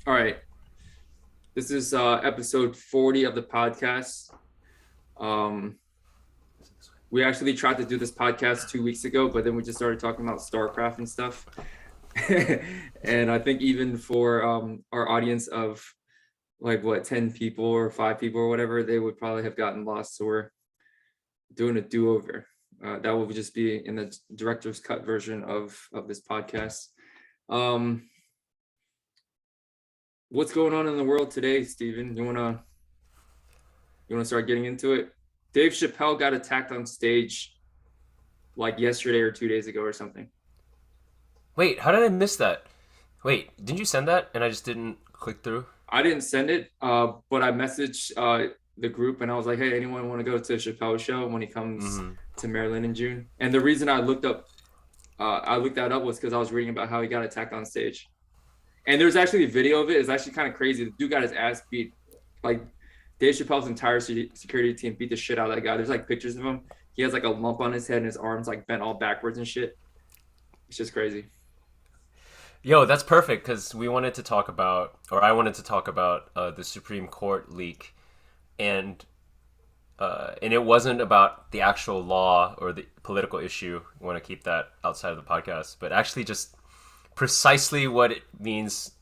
All right. This is episode 40 of the podcast. Um, we actually tried to do this podcast 2 weeks ago, but then we just started talking about StarCraft and stuff. And I think even for our audience of like what 10 people or 5 people or whatever, they would probably have gotten lost. So we're doing a do-over. That will just be in the director's cut version of this podcast. Um, what's going on in the world today, Steven? You wanna start getting into it? Dave Chappelle got attacked on stage like yesterday or 2 days ago or something. Wait, how did I miss that? Wait, didn't you send that and I just didn't click through? I didn't send it, but I messaged the group and I was like, "Hey, anyone want to go to Chappelle's show when he comes Mm-hmm. to Maryland in June?" And the reason I looked that up was because I was reading about how he got attacked on stage. And there's actually a video of it. It's actually kind of crazy. The dude got his ass beat. Like Dave Chappelle's entire security team beat the shit out of that guy. There's like pictures of him. He has like a lump on his head and his arms like bent all backwards and shit. It's just crazy. Yo, that's perfect because we wanted to talk about, or I wanted to talk about the Supreme Court leak, and and it wasn't about the actual law or the political issue. We want to keep that outside of the podcast, but actually just precisely what it means.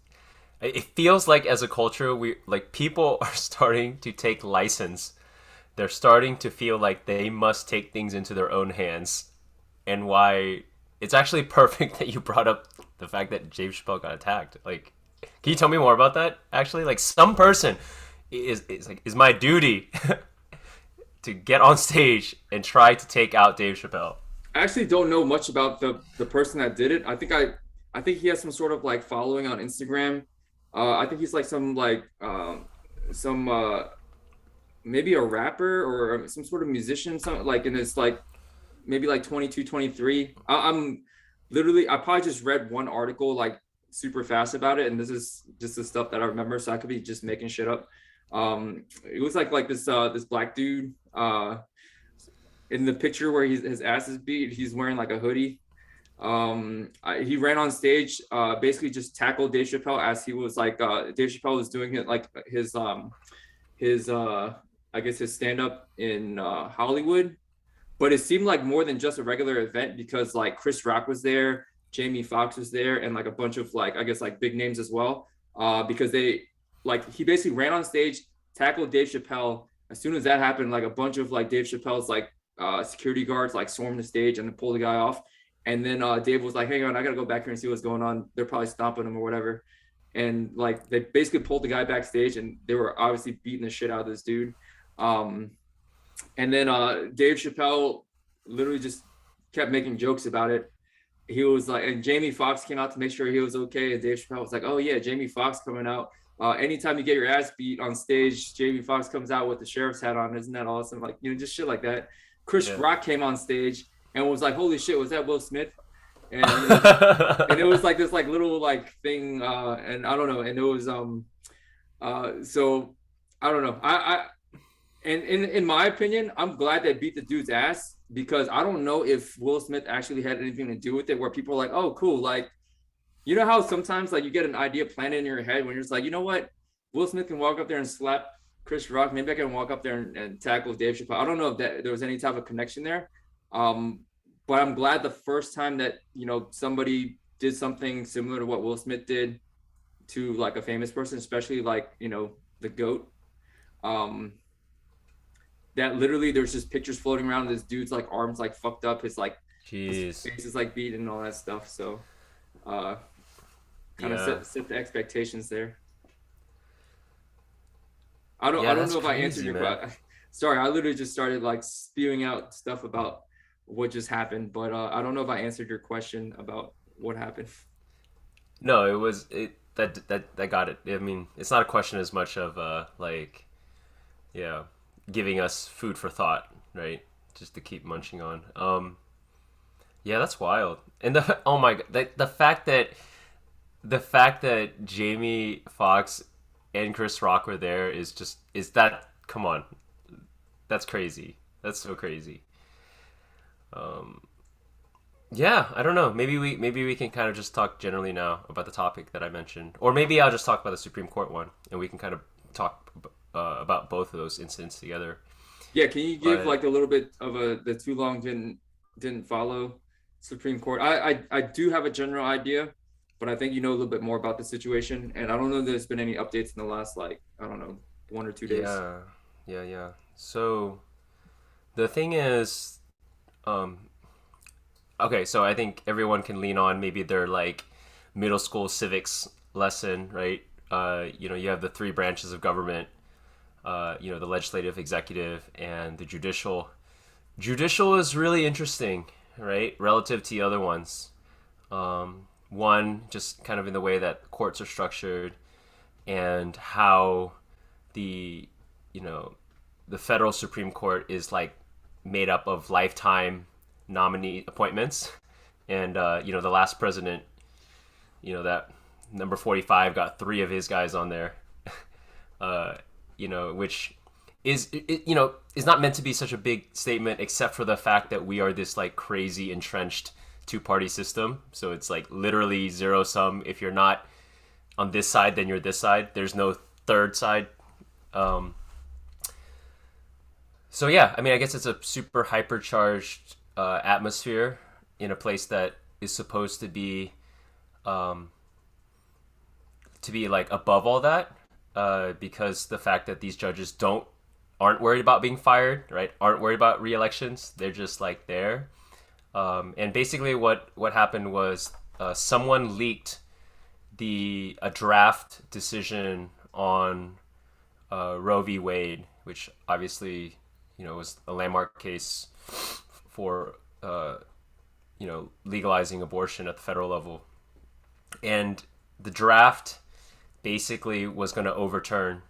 It feels like as a culture, we like people are starting to take license. They're starting to feel like they must take things into their own hands, and why it's actually perfect that you brought up the fact that James Chappelle got attacked. Like, can you tell me more about that? Actually, like some person is my duty to get on stage and try to take out Dave Chappelle. I actually don't know much about the person that did it. I think he has some sort of like following on Instagram. I think he's like some maybe a rapper or some sort of musician, something like, and it's like maybe like 22, 23. I'm literally, I probably just read one article like super fast about it, and this is just the stuff that I remember, so I could be just making shit up. It was like this black dude in the picture where his ass is beat. He's wearing like a hoodie. He ran on stage, basically just tackled Dave Chappelle as he was like Dave Chappelle was doing it like his I guess his stand up in Hollywood, but it seemed like more than just a regular event because like Chris Rock was there, Jamie Foxx was there, and like a bunch of like I guess like big names as well. Because they like he basically ran on stage, tackled Dave Chappelle. As soon as that happened, like a bunch of like Dave Chappelle's like security guards like swarmed the stage and pulled the guy off. And then Dave was like, "Hang on, I gotta go back here and see what's going on. They're probably stomping him or whatever." And like they basically pulled the guy backstage, and they were obviously beating the shit out of this dude. Um, and then Dave Chappelle literally just kept making jokes about it. He was like, and Jamie Foxx came out to make sure he was okay. And Dave Chappelle was like, "Oh yeah, Jamie Foxx coming out. Anytime you get your ass beat on stage, Jamie Foxx comes out with the sheriff's hat on. Isn't that awesome?" Like, just shit like that. Chris Yeah. Rock came on stage and was like, "Holy shit, was that Will Smith?" And and it was like this like little like thing, and I don't know, and it was so I don't know. And in my opinion, I'm glad they beat the dude's ass because I don't know if Will Smith actually had anything to do with it. Where people are like, "Oh, cool," like you know how sometimes like you get an idea planted in your head when you're just like, you know what, Will Smith can walk up there and slap Chris Rock. Maybe I can walk up there and tackle Dave Chappelle. I don't know if that there was any type of connection there, um, but I'm glad the first time that somebody did something similar to what Will Smith did to like a famous person, especially like the goat. Um, that literally there's just pictures floating around. This dude's like arms like fucked up. His Jeez. face is like beat and all that stuff. So uh, kind of Yeah. set the expectations there. I Yeah, don't that's know if I answered crazy, your man. question. Sorry, I literally just started like spewing out stuff about what just happened, but I don't know if I answered your question about what happened. No, it was it that got it. I mean, it's not a question as much of like yeah, giving us food for thought, right? Just to keep munching on. Yeah, that's wild. And the oh my god, the fact that Jamie Foxx and Chris Rock were there is that come on, that's crazy. That's so crazy. Um, Yeah, I don't know. Maybe we can kind of just talk generally now about the topic that I mentioned, or maybe I'll just talk about the Supreme Court one, and we can kind of talk about both of those incidents together. Yeah, can you give But like a little bit of a the too long didn't follow Supreme Court? I do have a general idea, but I think you know a little bit more about the situation, and I don't know if there's been any updates in the last like I don't know 1 or 2 days. yeah, yeah. So the thing is, um, okay, so I think everyone can lean on maybe their like middle school civics lesson, right? You have the three branches of government. The legislative, executive, and the judicial. Judicial is really interesting, right? Relative to the other ones. One, just kind of in the way that courts are structured and how the, you know, the federal Supreme Court is like made up of lifetime nominee appointments. And, the last president, that number 45 got three of his guys on there, which is not meant to be such a big statement except for the fact that we are this like crazy entrenched two-party system. So it's like literally zero sum. If you're not on this side, then you're this side. There's no third side. Um, so yeah, I mean, I guess it's a super hypercharged atmosphere in a place that is supposed um, to be like above all that, because the fact that these judges aren't worried about being fired, right? Aren't worried about re-elections. They're just like there. And basically, what happened was someone leaked the a draft decision on Roe v. Wade, which obviously was a landmark case for legalizing abortion at the federal level, and the draft basically was going to overturn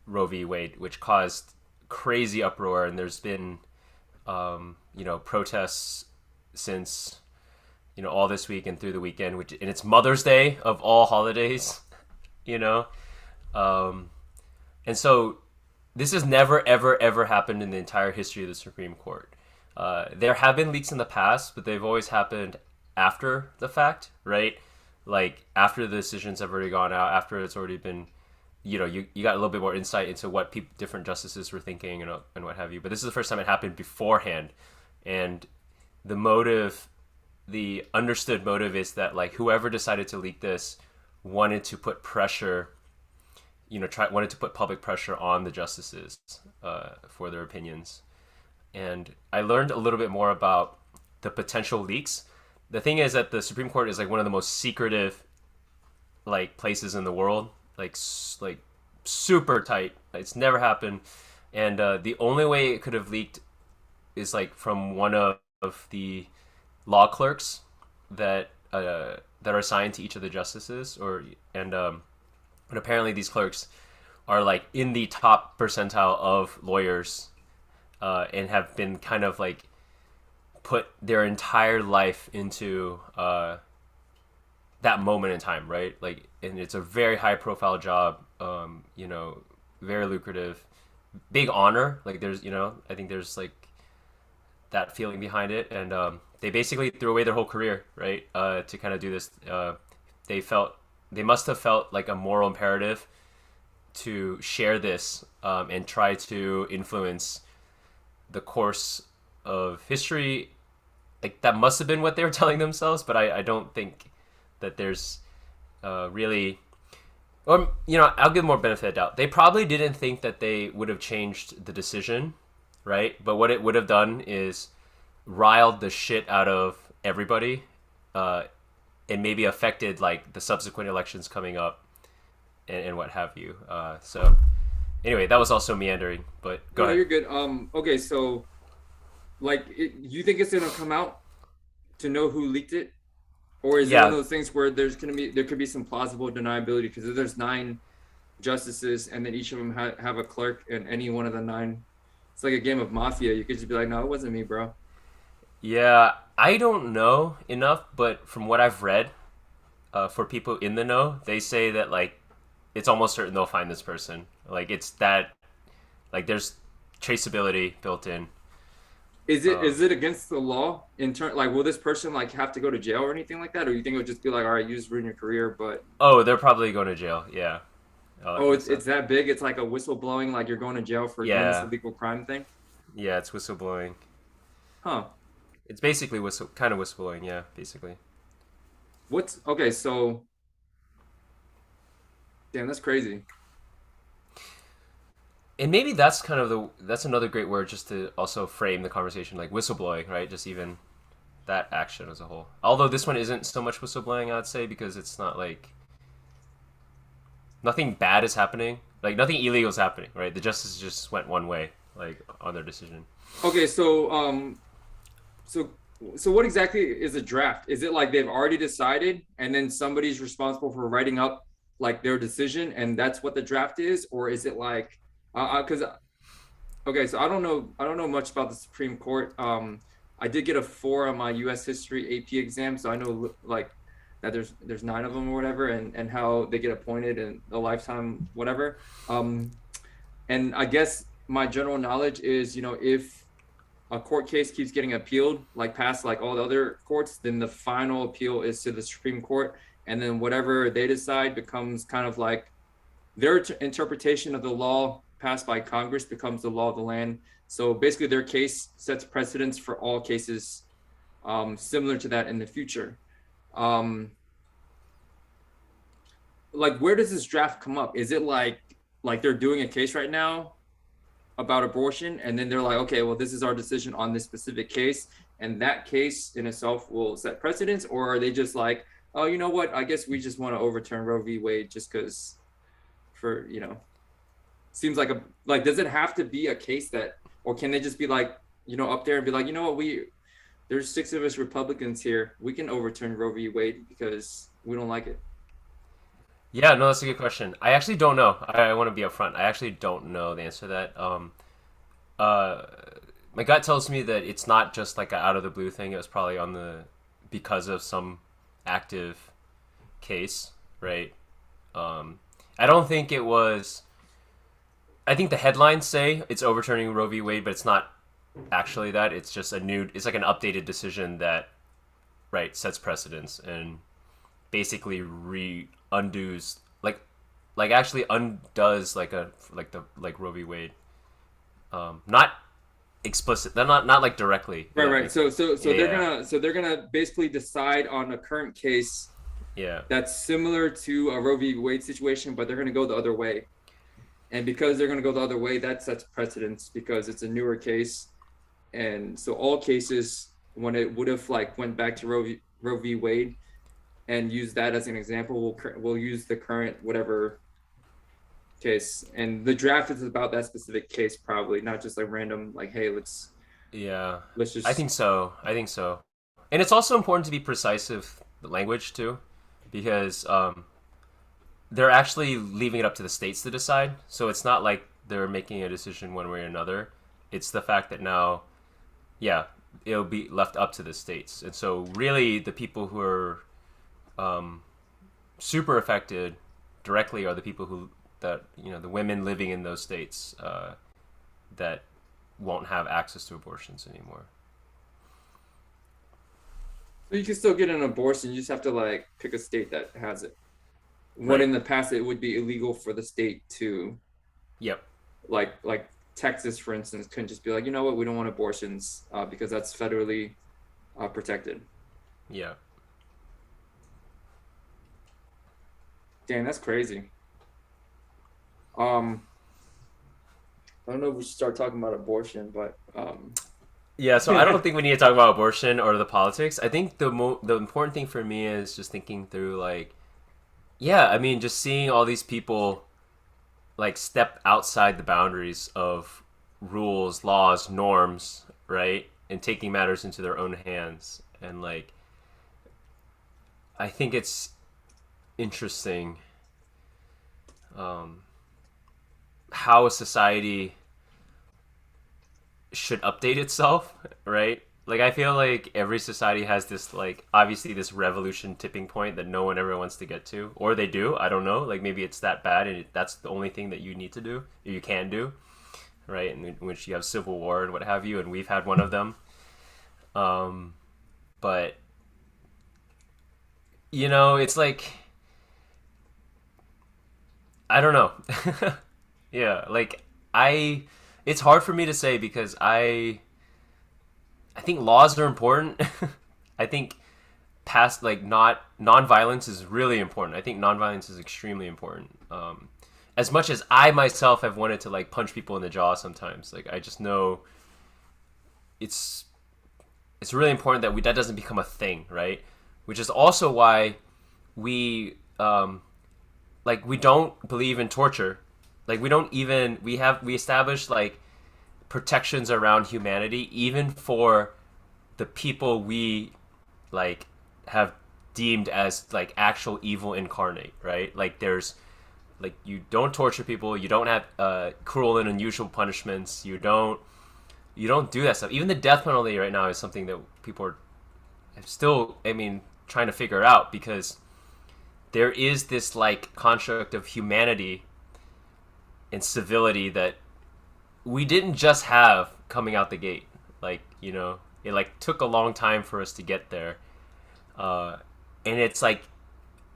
Roe v. Wade, which caused crazy uproar, and there's been protests since all this week and through the weekend, which and it's Mother's Day of all holidays, you know, um, and so this has never ever ever happened in the entire history of the Supreme Court. There have been leaks in the past, but they've always happened after the fact, right? Like after the decisions have already gone out, after it's already been you got a little bit more insight into what different justices were thinking and what have you. But this is the first time it happened beforehand, and the motive, the understood motive, is that like whoever decided to leak this wanted to put pressure, wanted to put public pressure on the justices for their opinions. And I learned a little bit more about the potential leaks. The thing is that the Supreme Court is like one of the most secretive like places in the world, like super tight. It's never happened, and the only way it could have leaked is like from one of the law clerks that are assigned to each of the justices, and apparently these clerks are like in the top percentile of lawyers, and have been kind of like put their entire life into that moment in time, right? Like, and it's a very high profile job, very lucrative, big honor. Like, I think there's like that feeling behind it, and they basically threw away their whole career, right, to kind of do this. They must have felt like a moral imperative to share this, and try to influence the course of history. Like that must have been what they were telling themselves, but I don't think that there's really, or I'll give more benefit of doubt. They probably didn't think that they would have changed the decision, right? But what it would have done is riled the shit out of everybody, and maybe affected like the subsequent elections coming up, and what have you. So anyway, that was also meandering, but go No, ahead. you're good. Okay, so like, you think it's gonna come out to know who leaked it, or is it one Yeah, of those things where there could be some plausible deniability because if there's nine justices and then each of them have a clerk and any one of the nine, it's like a game of mafia. You could just be like, no, it wasn't me, bro. yeah. I don't know enough, but from what I've read, for people in the know, they say that like it's almost certain they'll find this person. Like it's that, like there's traceability built in. Is it against the law in turn? Like, will this person like have to go to jail or anything like that, or you think it would just be like, all right, you just ruin your career? But Oh, they're probably going to jail. Yeah, all that oh, kind of it's stuff. it's that big. It's like a whistleblowing, like you're going to jail for doing this Yeah, illegal crime thing. yeah, it's whistleblowing. Huh? It's basically kind of whistleblowing. Yeah, basically. What's okay? So, damn, that's crazy. And maybe that's kind of that's another great word just to also frame the conversation, like whistleblowing, right? Just even that action as a whole. Although this one isn't so much whistleblowing, I'd say, because it's not like nothing bad is happening, like nothing illegal is happening, right? The justice just went one way, like on their decision. Okay, so so what exactly is a draft? Is it like they've already decided and then somebody's responsible for writing up like their decision and that's what the draft is, or is it like because okay, so I don't know much about the Supreme Court. I did get a 4 on my U.S. history AP exam, so I know like that there's 9 of them or whatever, and how they get appointed and a lifetime whatever. Um, and I guess my general knowledge is, if a court case keeps getting appealed, like past like all the other courts, then the final appeal is to the Supreme Court, and then whatever they decide becomes kind of like their interpretation of the law passed by Congress becomes the law of the land. So basically, their case sets precedents for all cases similar to that in the future. Um, like, where does this draft come up? Is it like they're doing a case right now about abortion, and then they're like, okay, well, this is our decision on this specific case, and that case in itself will set precedents, or are they just like, oh, you know what? I guess we just want to overturn Roe v. Wade just because, for seems like does it have to be a case that, or can they just be like, up there and be like, you know what, there's 6 of us Republicans here, we can overturn Roe v. Wade because we don't like it. Yeah, no, that's a good question. I actually don't know. I want to be upfront. I actually don't know the answer to that. Uh, my gut tells me that it's not just like an out of the blue thing. It was probably on the because of some active case, right? Um, I don't think it was. I think the headlines say it's overturning Roe v. Wade, but it's not actually that. It's just a new. It's like an updated decision that, right, sets precedents and basically undoes like actually undoes like Roe v. Wade. Not explicit. They're not like directly. Right, right. So they're Yeah, gonna so they're gonna basically decide on a current case yeah, that's similar to a Roe v. Wade situation, but they're gonna go the other way. And because they're gonna go the other way, that sets precedence because it's a newer case. And so all cases, when it would have like went back to Roe v. Wade and use that as an example, we'll use the current whatever case. And the draft is about that specific case, probably not just like random, like, hey, yeah. let's I just. think so. I think so. And it's also important to be precise with the language too, because they're actually leaving it up to the states to decide. So it's not like they're making a decision one way or another. It's the fact that now, yeah, it'll be left up to the states. And so really, the people who are um, super affected directly are the people who that the women living in those states that won't have access to abortions anymore. So you can still get an abortion. You just have to like pick a state that has it. When Right. in the past it would be illegal for the state to, Yep. like Texas, for instance, couldn't just be like, you know what, we don't want abortions because that's federally protected. Yeah. Damn, that's crazy. Um, I don't know if we should start talking about abortion, but Yeah, so I don't think we need to talk about abortion or the politics. I think the important thing for me is just thinking through like, yeah, I mean, just seeing all these people like step outside the boundaries of rules, laws, norms, right? And taking matters into their own hands. And like I think it's interesting um how a society should update itself, right? Like I feel like every society has this like obviously this revolution tipping point that no one ever wants to get to, or they do. I don't know. Like maybe it's that bad, and that's the only thing that you need to do, or you can do. right, in which you have civil war and what have you, and we've had one of them. Um, but it's like I don't know. Yeah, like I, it's hard for me to say because I think laws are important. I think past like not nonviolence is really important. I think nonviolence is extremely important. As much as I myself have wanted to like punch people in the jaw sometimes, like I just know it's it's really important that that doesn't become a thing, right? Which is also why we we don't believe in torture. Like we don't even we established like protections around humanity even for the people we like have deemed as like actual evil incarnate, right? Like there's like you don't torture people, you don't have cruel and unusual punishments, you don't do that stuff. Even the death penalty right now is something that people are still, I mean, trying to figure out because there is this like construct of humanity and civility that we didn't just have coming out the gate. Like, it like took a long time for us to get there. Uh, and it's like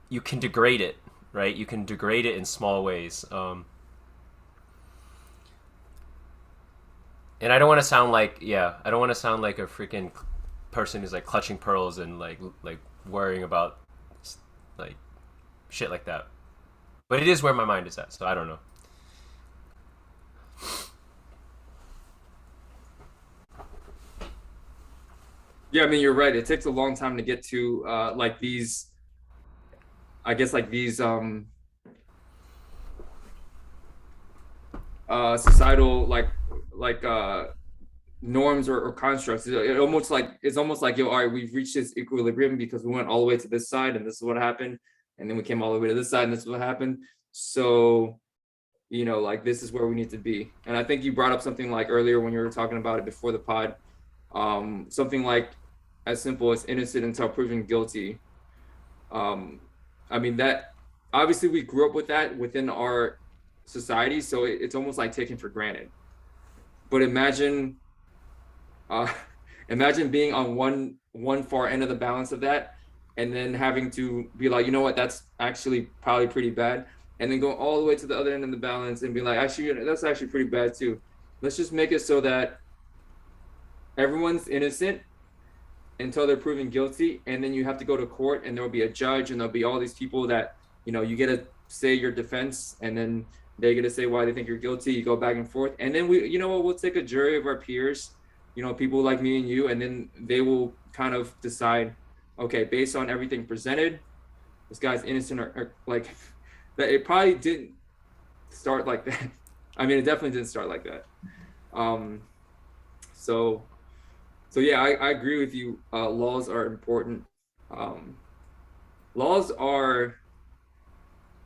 you can degrade it, right? You can degrade it in small ways. And I don't want to sound like, yeah, I don't want to sound like a freaking person who's like clutching pearls and like worrying about like shit like that. But it is where my mind is at, so I don't know. Yeah, I mean, you're right. It takes a long time to get to like these, I guess, like these societal like norms or constructs. It's almost like, yo, all right, we've reached this equilibrium because we went all the way to this side and this is what happened, and then we came all the way to this side and this is what happened. So, like this is where we need to be. And I think you brought up something like earlier when you were talking about it before the pod, something like as simple as innocent until proven guilty. um I mean, that obviously we grew up with that within our society, so it's almost like taken for granted. But uh imagine being on one far end of the balance of that, and then having to be like, you know what, that's actually probably pretty bad, and then go all the way to the other end of the balance and be like, actually, that's actually pretty bad too. Let's just make it so that everyone's innocent until they're proven guilty, and then you have to go to court, and there will be a judge, and there'll be all these people that you get to say your defense, and then they get to say why they think you're guilty. You go back and forth, and then we, we'll take a jury of our peers, people like me and you, and then they will kind of decide, okay, based on everything presented, this guy's innocent, or like that. It probably didn't start like that. I mean, it definitely didn't start like that. um so So yeah, I agree with you. Laws are important. Um, Laws are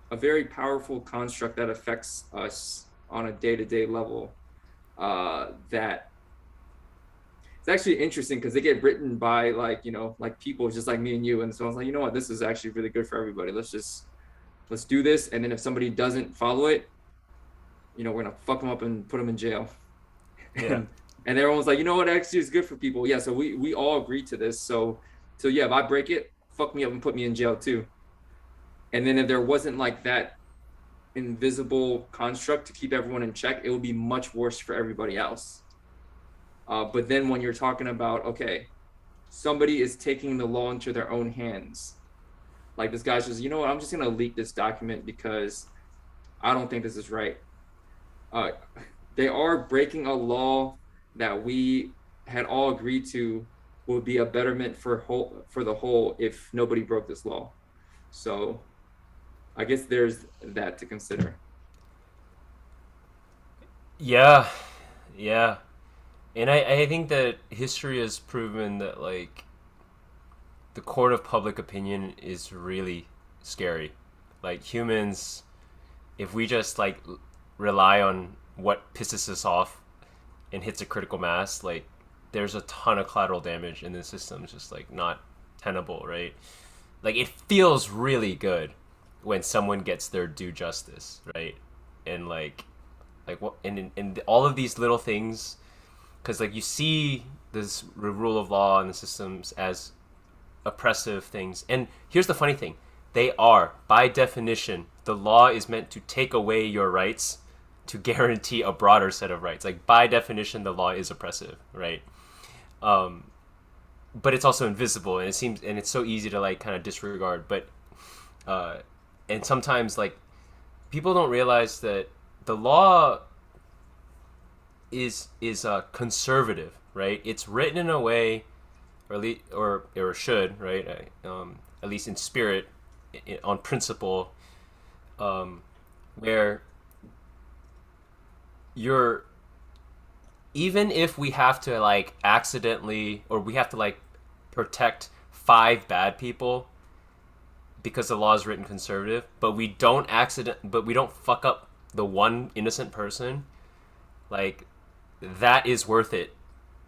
a very powerful construct that affects us on a day-to-day level. That it's actually interesting because they get written by like people just like me and you, and so I was like, you know what, this is actually really good for everybody. Let's do this, and then if somebody doesn't follow it, we're gonna fuck them up and put them in jail. Yeah. and and everyone's like, you know what, actually is good for people. Yeah, so we all agree to this. So yeah, if I break it, fuck me up and put me in jail too. And then if there wasn't like that invisible construct to keep everyone in check, it would be much worse for everybody else. But then when you're talking about, okay, somebody is taking the law into their own hands, like this guy says, you know what, I'm just gonna leak this document because I don't think this is right. uh, they are breaking a law that we had all agreed to would be a betterment for the whole if nobody broke this law. So I guess there's that to consider. Yeah. Yeah. And I think that history has proven that like the court of public opinion is really scary. Like humans, if we just like rely on what pisses us off and hits a critical mass, like there's a ton of collateral damage and the system's just like not tenable, right? Like it feels really good when someone gets their due justice, right? And like Like what, and all of these little things, because like you see this rule of law and the systems as oppressive things. And here's the funny thing: they are, by definition, the law is meant to take away your rights to guarantee a broader set of rights. Like by definition, the law is oppressive, right? But it's also invisible, and it's so easy to like kind of disregard. But uh, and sometimes like people don't realize that the law is conservative, right? It's written in a way, or should, right? At least in spirit, on principle, where you're even if we have to like accidentally or we have to like protect five bad people because the law is written conservative, but we don't fuck up the one innocent person, like that is worth it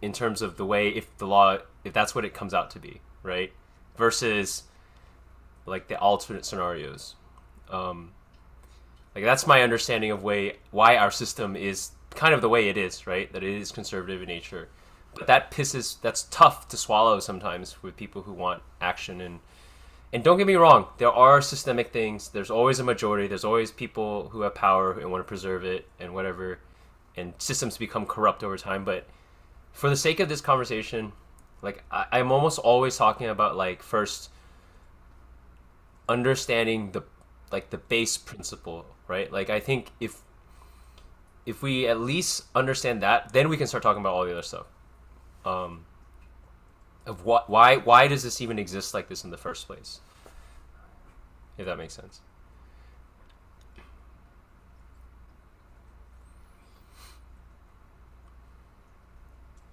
in terms of the way if that's what it comes out to be, right? Versus like the alternate scenarios. Like that's my understanding of why our system is kind of the way it is, right? That it is conservative in nature. But that's tough to swallow sometimes with people who want action. And don't get me wrong, there are systemic things. There's always a majority. There's always people who have power and want to preserve it and whatever. And systems become corrupt over time. But for the sake of this conversation, like I'm almost always talking about like first understanding the base principle, right? Like I think if we at least understand that, then we can start talking about all the other stuff. Of why does this even exist like this in the first place? If that makes sense.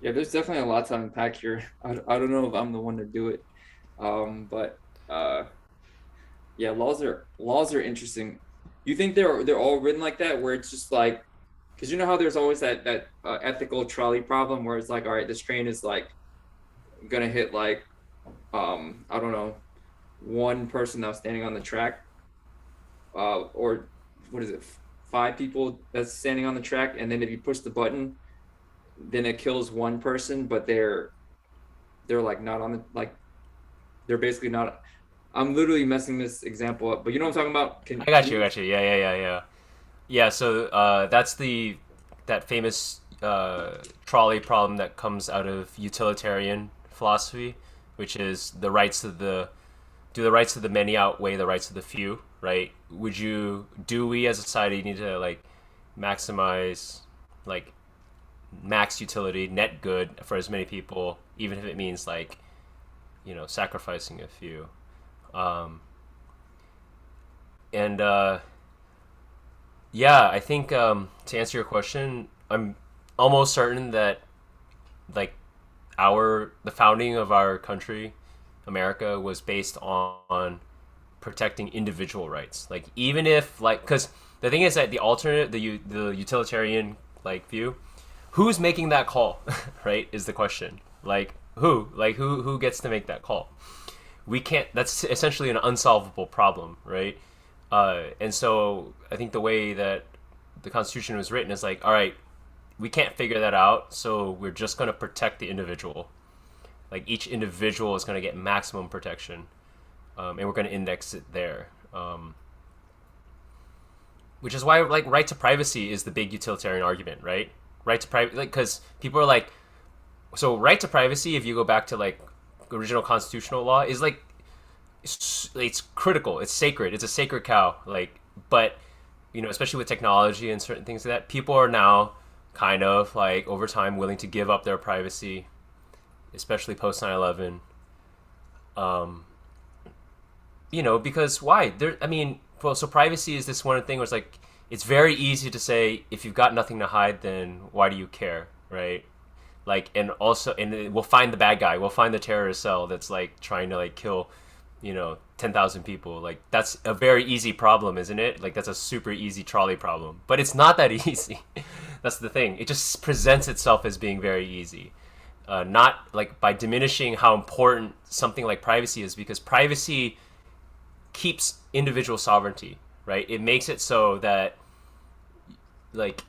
Yeah, there's definitely a lot to unpack here. I don't know if I'm the one to do it. But yeah, laws are interesting. You think they're all written like that, where it's just like, because you know how there's always that ethical trolley problem where it's like, all right, this train is like gonna hit like I don't know, one person that's standing on the track, or what is it, five people that's standing on the track, and then if you push the button, then it kills one person, but they're like not on the like they're basically not. I'm literally messing this example up, but you know what I'm talking about. I got you. I got you. Yeah. Yeah. So that's that famous trolley problem that comes out of utilitarian philosophy, which is do the rights of the many outweigh the rights of the few, right? Do we as a society need to like maximize like max utility, net good for as many people, even if it means like sacrificing a few. Um, and Yeah, I think to answer your question, I'm almost certain that like the founding of our country, America, was based on protecting individual rights. Like even if like because the thing is that the utilitarian like view, who's making that call, right? Is the question. Who gets to make that call? We can't. That's essentially an unsolvable problem, right? And so I think the way that the Constitution was written is like, all right, we can't figure that out, so we're just going to protect the individual. Like each individual is going to get maximum protection, and we're going to index it there. Which is why like right to privacy is the big utilitarian argument, right? Right to privacy, like because people are like, so right to privacy, if you go back to like original constitutional law, is like it's critical, it's sacred, it's a sacred cow. Like, but especially with technology and certain things like that, people are now kind of like over time willing to give up their privacy, especially post 9/11. Because why? So privacy is this one thing where it's like it's very easy to say if you've got nothing to hide, then why do you care, right? Like, and we'll find the bad guy, we'll find the terrorist cell that's like trying to like kill 10,000 people. Like that's a very easy problem, isn't it? Like that's a super easy trolley problem, but it's not that easy. That's the thing, it just presents itself as being very easy, not like by diminishing how important something like privacy is, because privacy keeps individual sovereignty, right? It makes it so that like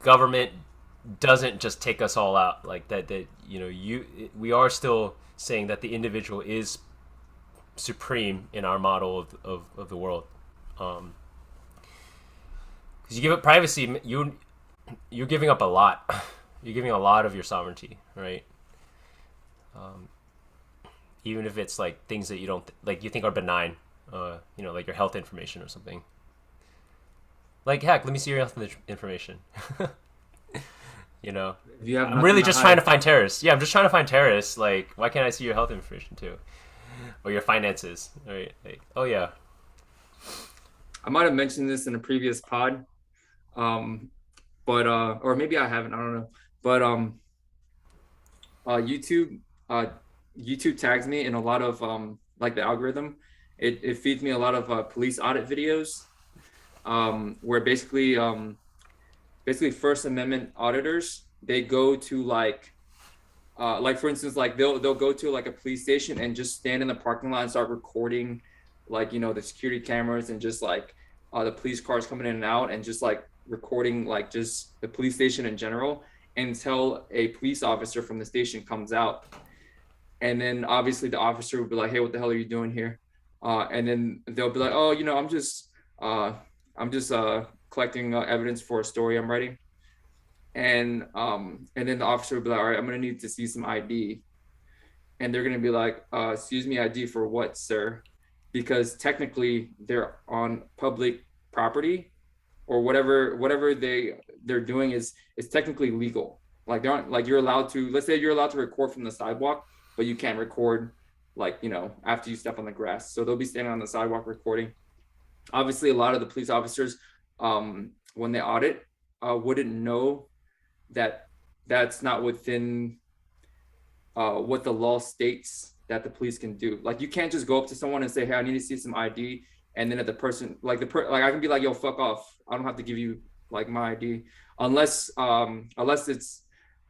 government doesn't just take us all out like that. That we are still saying that the individual is supreme in our model of the world. Because you give up privacy, you're giving up a lot. You're giving a lot of your sovereignty, right? Even if it's like things that you don't like, you think are benign, like your health information or something. Like, heck, let me see your health information. If you have I'm nothing really to just hide. trying to find terrorists. Yeah, I'm just trying to find terrorists. Like, why can't I see your health information too, or your finances? Right? Like, oh yeah, I might have mentioned this in a previous pod, um, but or maybe I haven't. I don't know. But YouTube, uh, YouTube tags me in a lot of like the algorithm. It feeds me a lot of police audit videos, where basically First Amendment auditors, they go to like for instance, like they'll go to like a police station and just stand in the parking lot and start recording, like the security cameras and just like the police cars coming in and out, and just like recording like just the police station in general, until a police officer from the station comes out. And then obviously the officer would be like, "Hey, what the hell are you doing here?" And then they'll be like, "Oh, uh, I'm just collecting evidence for a story I'm writing." And then the officer would be like, "All right, I'm gonna need to see some ID." And they're gonna be like, "Excuse me, ID for what, sir?" Because technically they're on public property, or whatever they're doing is technically legal. Like they aren't like, you're allowed to, let's say you're allowed to record from the sidewalk, but you can't record like after you step on the grass. So they'll be standing on the sidewalk recording. Obviously, a lot of the police officers, when they audit, wouldn't know that that's not within what the law states that the police can do. Like, you can't just go up to someone and say, "Hey, I need to see some ID," and then if the person like I can be like, "Yo, fuck off. I don't have to give you like my ID," unless it's,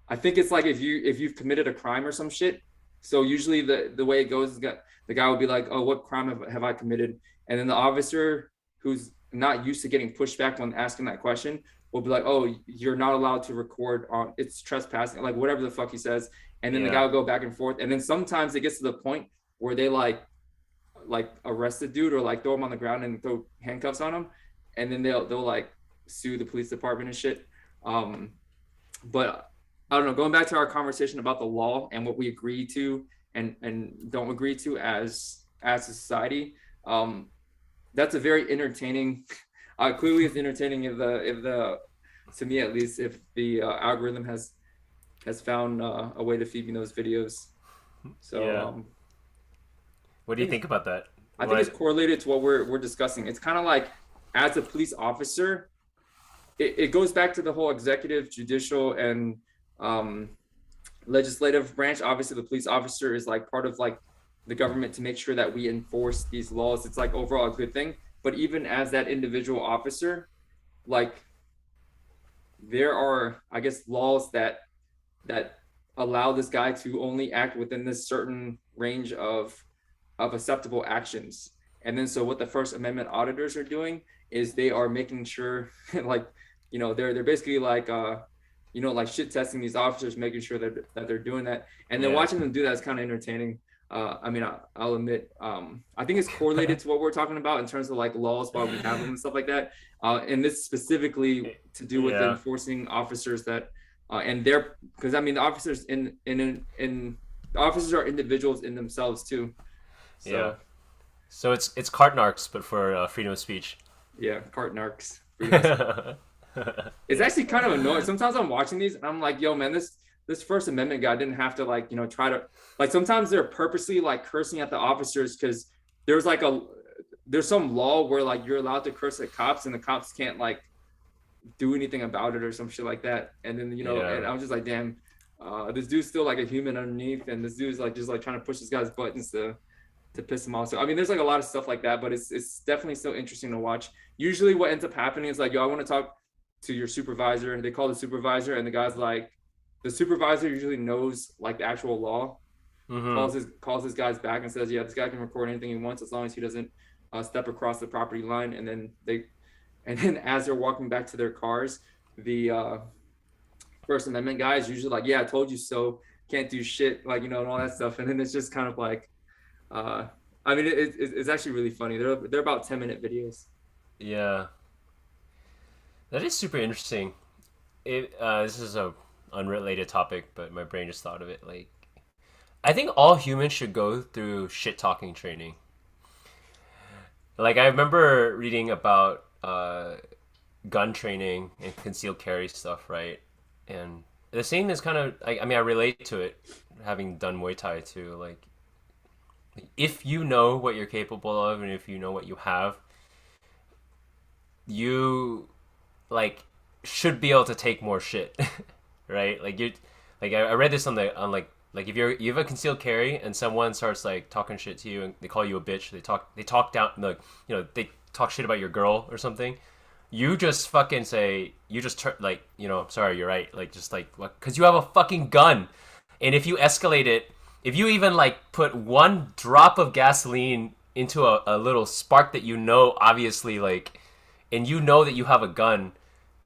I think it's like if you've committed a crime or some shit. So usually the way it goes is the guy will be like, "Oh, what crime have I committed?" And then the officer, who's not used to getting pushed back when asking that question, will be like, "Oh, you're not allowed to record on, it's trespassing," like whatever the fuck he says. And then the guy yeah, will go back and forth. And then sometimes it gets to the point where they like arrest the dude, or like throw him on the ground and throw handcuffs on him. And then they'll like sue the police department and shit. Um, but I don't know, going back to our conversation about the law and what we agree to and don't agree to as a society, um, that's a very entertaining. Clearly, it's entertaining if the to me at least, if the algorithm has found a way to feed me those videos. So yeah. What do you think about that? I think it's What? correlated to what we're discussing. It's kind of like, as a police officer, it goes back to the whole executive, judicial, and um, legislative branch. Obviously, the police officer is like part of like the government to make sure that we enforce these laws. It's like overall a good thing. But even as that individual officer, like, there are, I guess, laws that allow this guy to only act within this certain range of acceptable actions. And then so what the First Amendment auditors are doing is they are making sure like, they're basically like like shit testing these officers, making sure that they're doing that. And then Yeah, watching them do that is kind of entertaining. I mean, I'll admit, I think it's correlated to what we're talking about in terms of like laws, why we have them and stuff like that. And this specifically to do with yeah, enforcing officers that, and they're, because I mean, the officers in the officers are individuals in themselves too. yeah. So So it's cart narcs, but for freedom of speech. yeah, cart narcs, freedom of speech. Yeah, It's actually kind of annoying. Sometimes I'm watching these and I'm like, "Yo, man, this First Amendment guy didn't have to like, try to, like, sometimes they're purposely like cursing at the officers because there's like there's some law where like you're allowed to curse at cops and the cops can't like do anything about it or some shit like that." And then yeah, and I'm just like, damn, this dude's still like a human underneath, and this dude's like just like trying to push this guy's buttons to piss him off. So I mean, there's like a lot of stuff like that, but it's definitely still interesting to watch. Usually, what ends up happening is like, "Yo, I want to talk to your supervisor." They call the supervisor, and the guy's like, the supervisor usually knows like the actual law. mm-hmm. Calls his guys back and says, "Yeah, this guy can record anything he wants as long as he doesn't step across the property line." And then as they're walking back to their cars, the First Amendment guy is usually like, yeah, I told you so, can't do shit, like, and all that stuff. And then it's just kind of like, uh, I mean, it's actually really funny. They're about 10-minute videos. Yeah, that is super interesting. This is a unrelated topic, but my brain just thought of it. Like, I think all humans should go through shit talking training. Like, I remember reading about gun training and concealed carry stuff, right? And the same is kind of, I mean, I relate to it, having done Muay Thai too. Like, if you know what you're capable of and if you know what you have, you like should be able to take more shit, right? Like you, like I read this on like if you have a concealed carry and someone starts like talking shit to you and they call you a bitch, they talk down like they talk shit about your girl or something. You just fucking say you just turn like I'm sorry, you're right, like just like what, because you have a fucking gun, and if you escalate it, if you even like put one drop of gasoline into a little spark that obviously like, and that you have a gun,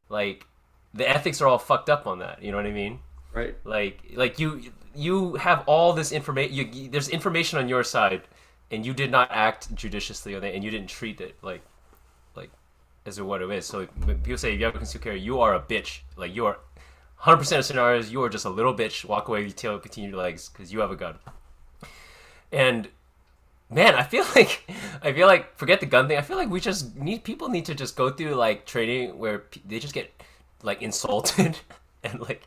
like the ethics are all fucked up on that. You know what I mean? Right. Like you have all this information. There's information on your side, and you did not act judiciously on it, and you didn't treat it like as what it is. So when people say if you have a concealed carry, you are a bitch. Like you are 100% of scenarios, you are just a little bitch. Walk away with your tail between your legs because you have a gun. And man, I feel like forget the gun thing. I feel like we just need to just go through like training where they just get like insulted and like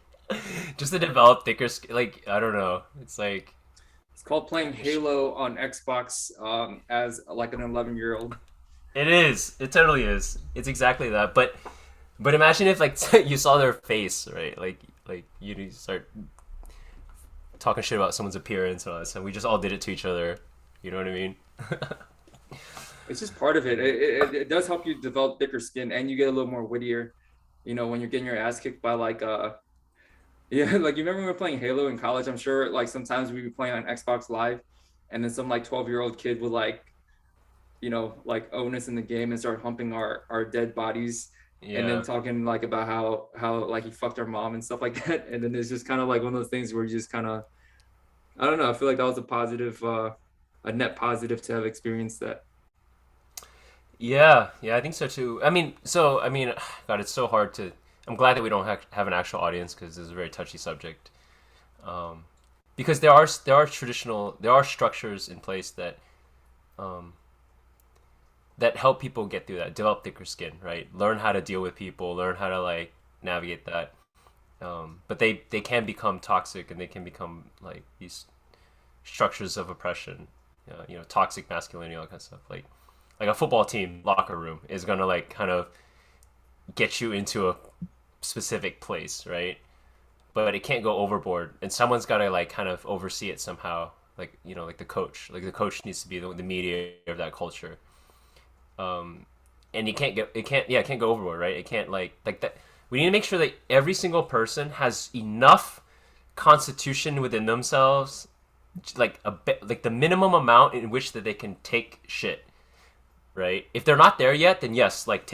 just to develop thicker like I don't know. It's like It's called playing Halo on Xbox as like an 11-year-old. it is. It totally is. It's exactly that. But imagine if like you saw their face, right? Like you start talking shit about someone's appearance and all that, and we just all did it to each other. You know what I mean? It's just part of it. It does help you develop thicker skin and you get a little more wittier, when you're getting your ass kicked by like yeah, like you remember when we were playing Halo in college? I'm sure like sometimes we'd be playing on Xbox Live and then some like 12-year-old kid would like, like own us in the game and start humping our dead bodies and then Yeah. talking like about how like he fucked our mom and stuff like that. And then it's just kind of like one of those things where you just kind of, I don't know, I feel like that was a net positive to have experienced that. Yeah, yeah, I think so too. I mean, God, it's so hard to. I'm glad that we don't have an actual audience because this is a very touchy subject. Um, because there are structures in place um, that help people get through that, develop thicker skin, right? Learn how to deal with people, learn how to like navigate that. But they can become toxic and they can become like these structures of oppression, toxic masculinity, all that kind of stuff. Like a football team locker room is gonna like kind of get you into a specific place, right? But it can't go overboard, and someone's got to like kind of oversee it somehow. Like the coach. Like the coach needs to be the mediator of that culture. Um, and it can't go overboard, right? It can't like that. We need to make sure that every single person has enough constitution within themselves, like a bit, like the minimum amount in which that they can take shit, right? If they're not there yet, then yes, like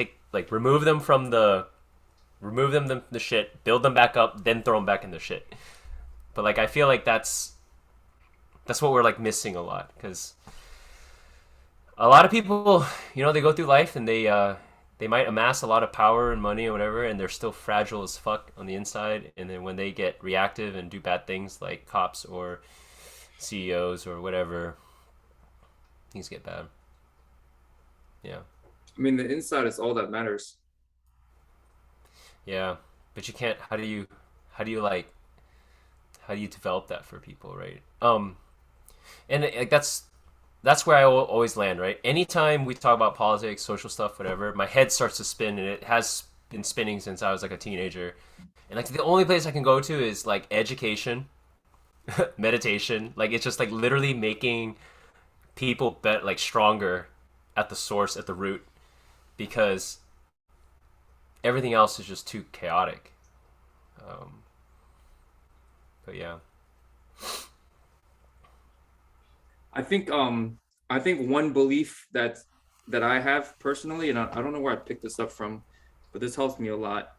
remove them the shit, build them back up, then throw them back in the shit. But like I feel like that's what we're like missing a lot because a lot of people, they go through life and they might amass a lot of power and money or whatever, and they're still fragile as fuck on the inside. And then when they get reactive and do bad things like cops or CEOs or whatever, things get bad. Yeah. I mean, the inside is all that matters. Yeah, but you can't. How do you like, how do you develop that for people, right? And like that's where I always land, right? Anytime we talk about politics, social stuff, whatever, my head starts to spin, and it has been spinning since I was like a teenager. And like the only place I can go to is like education, meditation. Like it's just like literally making people like stronger at the source, at the root, because everything else is just too chaotic. Um, but yeah, I think one belief that I have personally, and I don't know where I picked this up from, but this helps me a lot.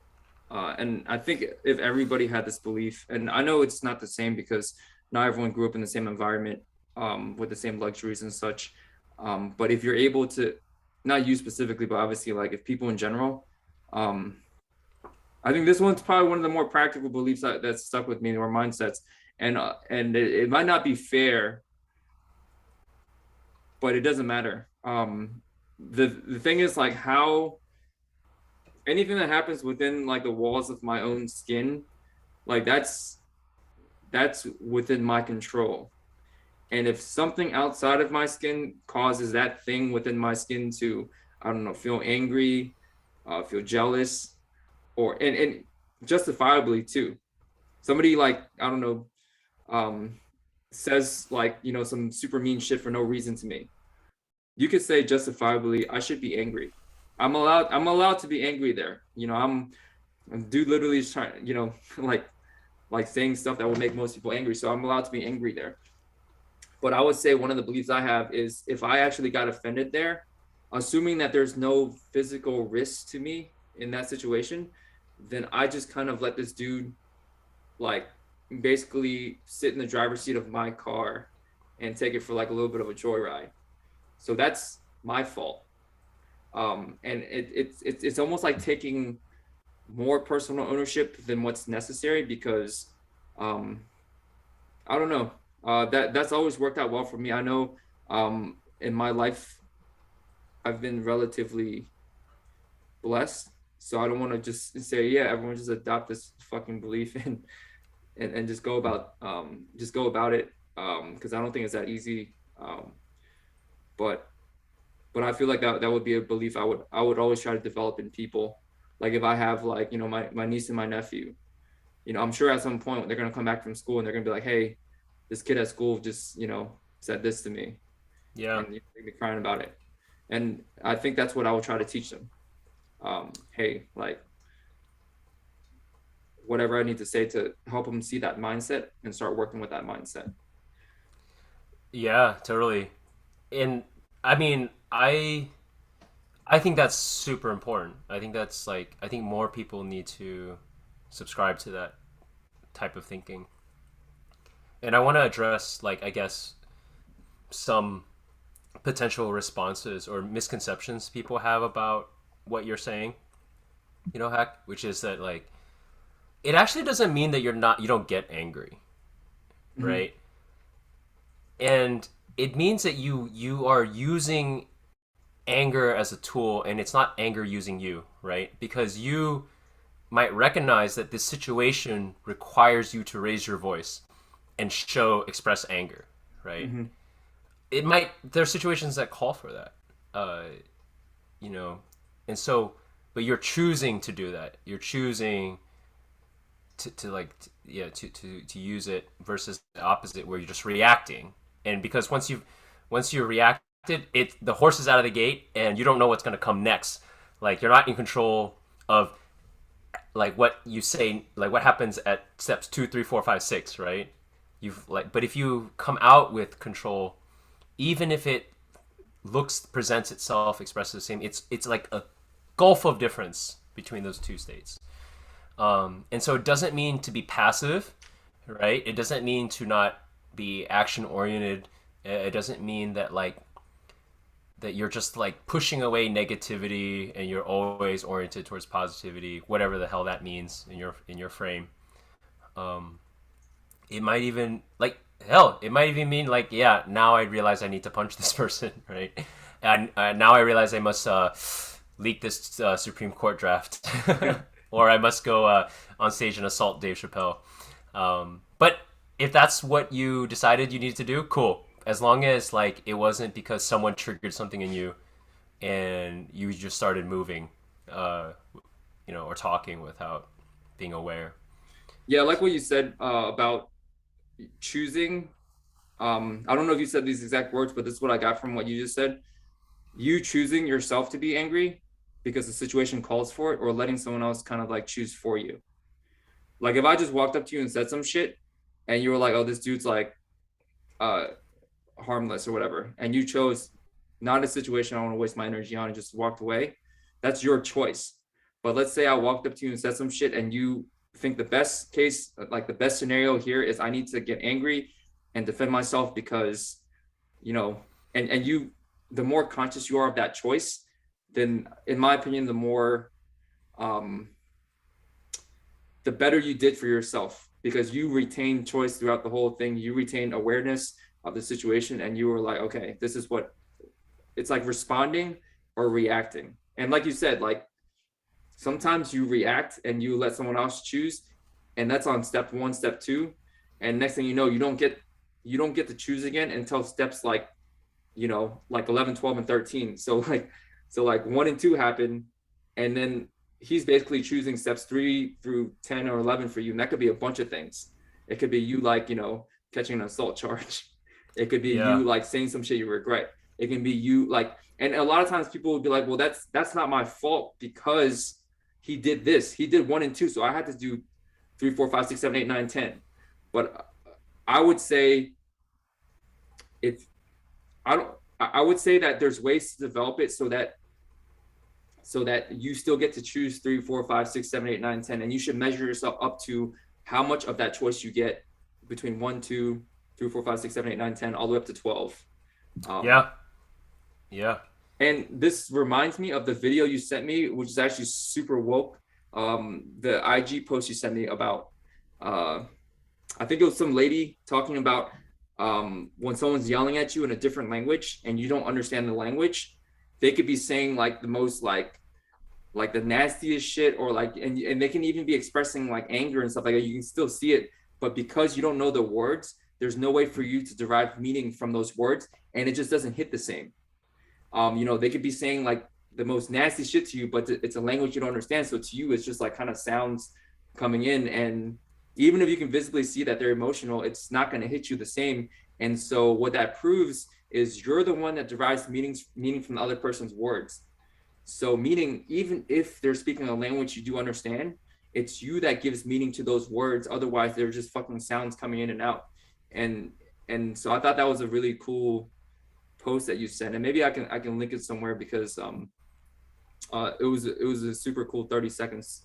And I think if everybody had this belief, and I know it's not the same because not everyone grew up in the same environment with the same luxuries and such. But if you're able to, not you specifically, but obviously like if people in general, um, I think this one's probably one of the more practical beliefs that's stuck with me or mindsets. And it might not be fair, but it doesn't matter. The thing is like how anything that happens within like the walls of my own skin, like that's within my control. And if something outside of my skin causes that thing within my skin to, I don't know, feel angry, feel jealous, and justifiably too. Somebody like, I don't know, um, says like, some super mean shit for no reason to me. You could say justifiably, I should be angry. I'm allowed to be angry there. Dude literally is trying, like saying stuff that will make most people angry. So I'm allowed to be angry there. But I would say one of the beliefs I have is if I actually got offended there, assuming that there's no physical risk to me in that situation, then I just kind of let this dude like basically sit in the driver's seat of my car and take it for like a little bit of a joyride. So that's my fault. And it's almost like taking more personal ownership than what's necessary because um, I don't know. That's always worked out well for me. I know in my life I've been relatively blessed, so I don't want to just say yeah, everyone just adopt this fucking belief and just go about it because I don't think it's that easy. But I feel like that would be a belief I would always try to develop in people. Like if I have like my niece and my nephew, I'm sure at some point they're gonna come back from school and they're gonna be like, hey, this kid at school just said this to me, Yeah. and they'd be crying about it. And I think that's what I would try to teach them. Hey, like whatever I need to say to help them see that mindset and start working with that mindset. Yeah, totally. And I mean, I think that's super important. I think more people need to subscribe to that type of thinking. And I want to address like I guess some potential responses or misconceptions people have about what you're saying. Hack, which is that like it actually doesn't mean that you don't get angry, Mm-hmm. right? And it means that you are using anger as a tool and it's not anger using you, right? Because you might recognize that this situation requires you to raise your voice and express anger, right? Mm-hmm. There are situations that call for that, uh, you know, and so, but you're choosing to do that. You're choosing to like, yeah, to use it versus the opposite where you're just reacting. And because once you reacted, the horse is out of the gate and you don't know what's going to come next. Like you're not in control of like what you say, like what happens at steps 2, 3, 4, 5, 6, right? But if you come out with control, even if it presents itself, expresses the same, it's like a gulf of difference between those two states. And so it doesn't mean to be passive, right? It doesn't mean to not be action oriented. It doesn't mean that like that you're just like pushing away negativity and you're always oriented towards positivity, whatever the hell that means in your frame. Um, it might even like hell. It might even mean like yeah. Now I realize I need to punch this person, right? And now I realize I must leak this Supreme Court draft, Yeah. or I must go on stage and assault Dave Chappelle. But if that's what you decided you needed to do, cool. As long as like it wasn't because someone triggered something in you and you just started moving, uh, or talking without being aware. Yeah, like what you said about choosing. I don't know if you said these exact words, but this is what I got from what you just said. You choosing yourself to be angry because the situation calls for it, or letting someone else kind of like choose for you. Like if I just walked up to you and said some shit, and you were like, "Oh, this dude's like uh harmless or whatever," and you chose not a situation I want to waste my energy on and just walked away, that's your choice. But let's say I walked up to you and said some shit, and you think the best case, like the best scenario here is I need to get angry and defend myself because, you know, and you, the more conscious you are of that choice, then in my opinion, um, the better you did for yourself because you retain choice throughout the whole thing. You retain awareness of the situation, and you were like, okay, this is what it's like, responding or reacting. And like you said, like sometimes you react and you let someone else choose, and that's on step one, step two, and next thing you know, you don't get to choose again until steps like, you know, like 11, 12, and 13. So like 1 and 2 happen, and then he's basically choosing steps 3 through 10 or 11 for you, and that could be a bunch of things. It could be you, like, you know, catching an assault charge. It could be Yeah. you like saying some shit you regret. It can be you like, and a lot of times people would be like, well, that's not my fault because he did this. He did 1 and 2, so I had to do 3, 4, 5, 6, 7, 8, 9, 10. But I would say if I don't, I would say that there's ways to develop it so that you still get to choose 3, 4, 5, 6, 7, 8, 9, 10, and you should measure yourself up to how much of that choice you get between 1, 2, 3, 4, 5, 6, 7, 8, 9, 10, all the way up to 12. Um, Yeah. Yeah. and this reminds me of the video you sent me, which is actually super woke. The IG post you sent me about, uh, I think it was some lady talking about when someone's yelling at you in a different language and you don't understand the language, they could be saying like the most like the nastiest shit, or like, and they can even be expressing like anger and stuff like that. You can still see it, but because you don't know the words, there's no way for you to derive meaning from those words, and it just doesn't hit the same. You know, they could be saying like the most nasty shit to you, but it's a language you don't understand, so to you it's just like kind of sounds coming in, and even if you can visibly see that they're emotional, it's not going to hit you the same. And so what that proves is you're the one that derives meaning from the other person's words. So meaning, even if they're speaking a language you do understand, it's you that gives meaning to those words. Otherwise, they're just fucking sounds coming in and out. And and so I thought that was a really cool post that you sent, and maybe I can link it somewhere because it was a super cool 30 seconds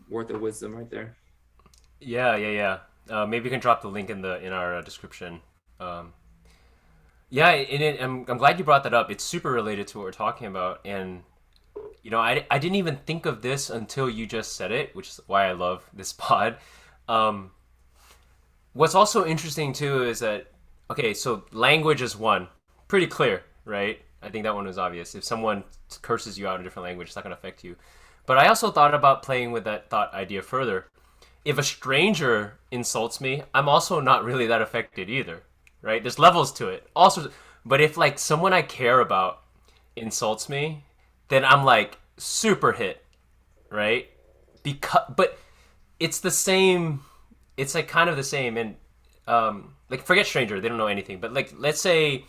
worth of wisdom right there. Yeah. Yeah. Yeah. Maybe you can drop the link in our description. Um, yeah, I'm glad you brought that up. It's super related to what we're talking about, and I didn't even think of this until you just said it, which is why I love this pod. Um, what's also interesting too is that okay, so language is one, pretty clear, right? I think that one was obvious. If someone curses you out in a different language, it's not going to affect you. But I also thought about playing with that thought idea further. If a stranger insults me, I'm also not really that affected either, right? There's levels to it. Also, but if like someone I care about insults me, then I'm like super hit, right? But it's the same. It's like kind of the same, and like forget stranger, they don't know anything. But like let's say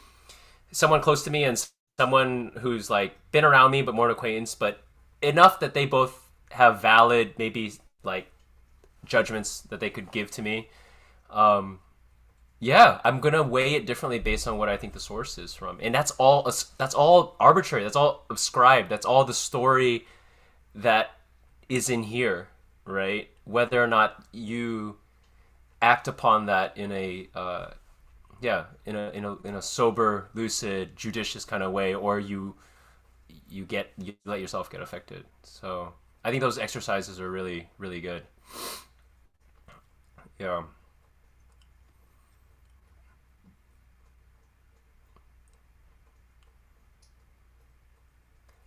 someone close to me and someone who's like been around me but more an acquaintance, but enough that they both have valid maybe like judgments that they could give to me. Um, yeah, I'm gonna weigh it differently based on what I think the source is from, and that's all arbitrary. That's all ascribed. That's all the story that is in here, right? Whether or not you act upon that in a yeah in a sober, lucid, judicious kind of way, or you let yourself get affected. So I think those exercises are really really good. Yeah.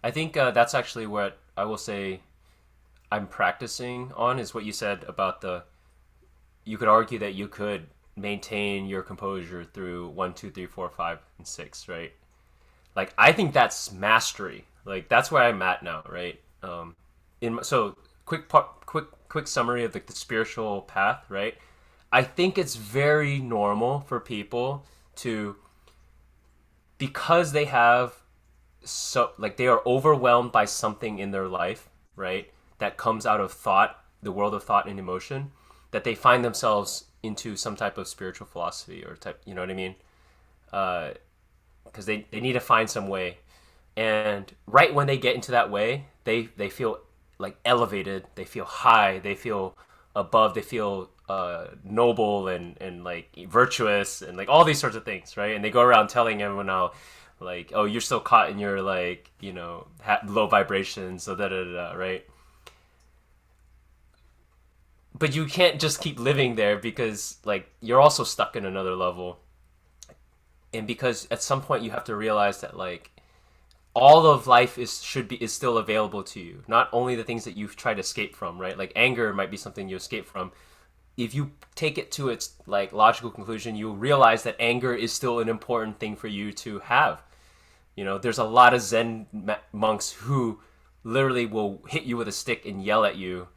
I think that's actually what I will say I'm practicing on is what you said about the. You could argue that you could maintain your composure through one, two, three, four, five, and six, right? Like I think that's mastery. Like that's where I'm at now, right? So quick summary of like the spiritual path, right? I think it's very normal for people to because they have so like they are overwhelmed by something in their life, right? That comes out of thought, the world of thought and emotion, that they find themselves into some type of spiritual philosophy or type, you know what I mean? Because they need to find some way, and right when they get into that way, they feel like elevated, they feel high, they feel above, they feel noble and like virtuous and like all these sorts of things, right? And they go around telling everyone how like, oh, you're still caught in your like, low vibrations, so da da da, right? But you can't just keep living there because like you're also stuck in another level, and because at some point you have to realize that like all of life is still available to you, not only the things that you've tried to escape from, right? Like anger might be something you escape from. If you take it to its like logical conclusion, you'll realize that anger is still an important thing for you to have. There's a lot of monks who literally will hit you with a stick and yell at you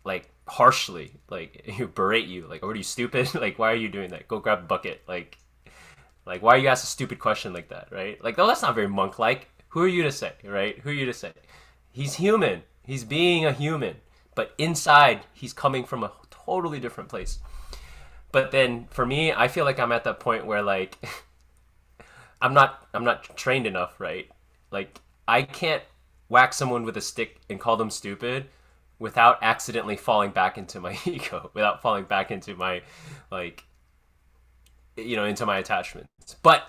like harshly, like you berate you, like, "Oh, are you stupid? Like, why are you doing that? Go grab a bucket." Like, why are you asking a stupid question like that, right? Like, no, that's not very monk-like. Who are you to say, right? Who are you to say? He's human. He's being a human, but inside he's coming from a totally different place. But then for me, I feel like I'm at that point where like I'm not trained enough, right? Like I can't whack someone with a stick and call them stupid without accidentally falling back into my ego, without falling back into my like into my attachments. But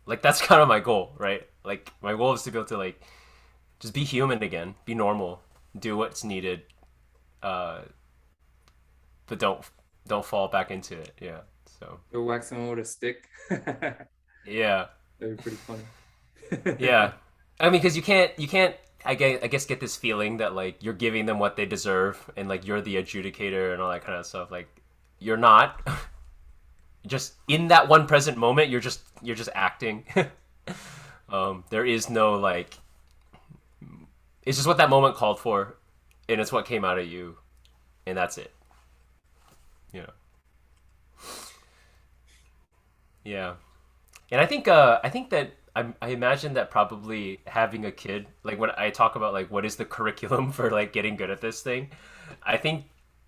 like that's kind of my goal, right? Like my goal is to be able to like just be human again, be normal, do what's needed, uh, but don't fall back into it. Yeah. So Go whack someone with a stick. That'd yeah, be pretty funny. yeah. I mean, because you can't. I guess get this feeling that like you're giving them what they deserve, and like you're the adjudicator and all that kind of stuff. Like you're not. Just in that one present moment, you're just acting. There is no like. It's just what that moment called for, and it's what came out of you, and that's it. You know. Yeah. And I think that I imagine that probably having a kid, like when I talk about like what is the curriculum for like getting good at this thing, I think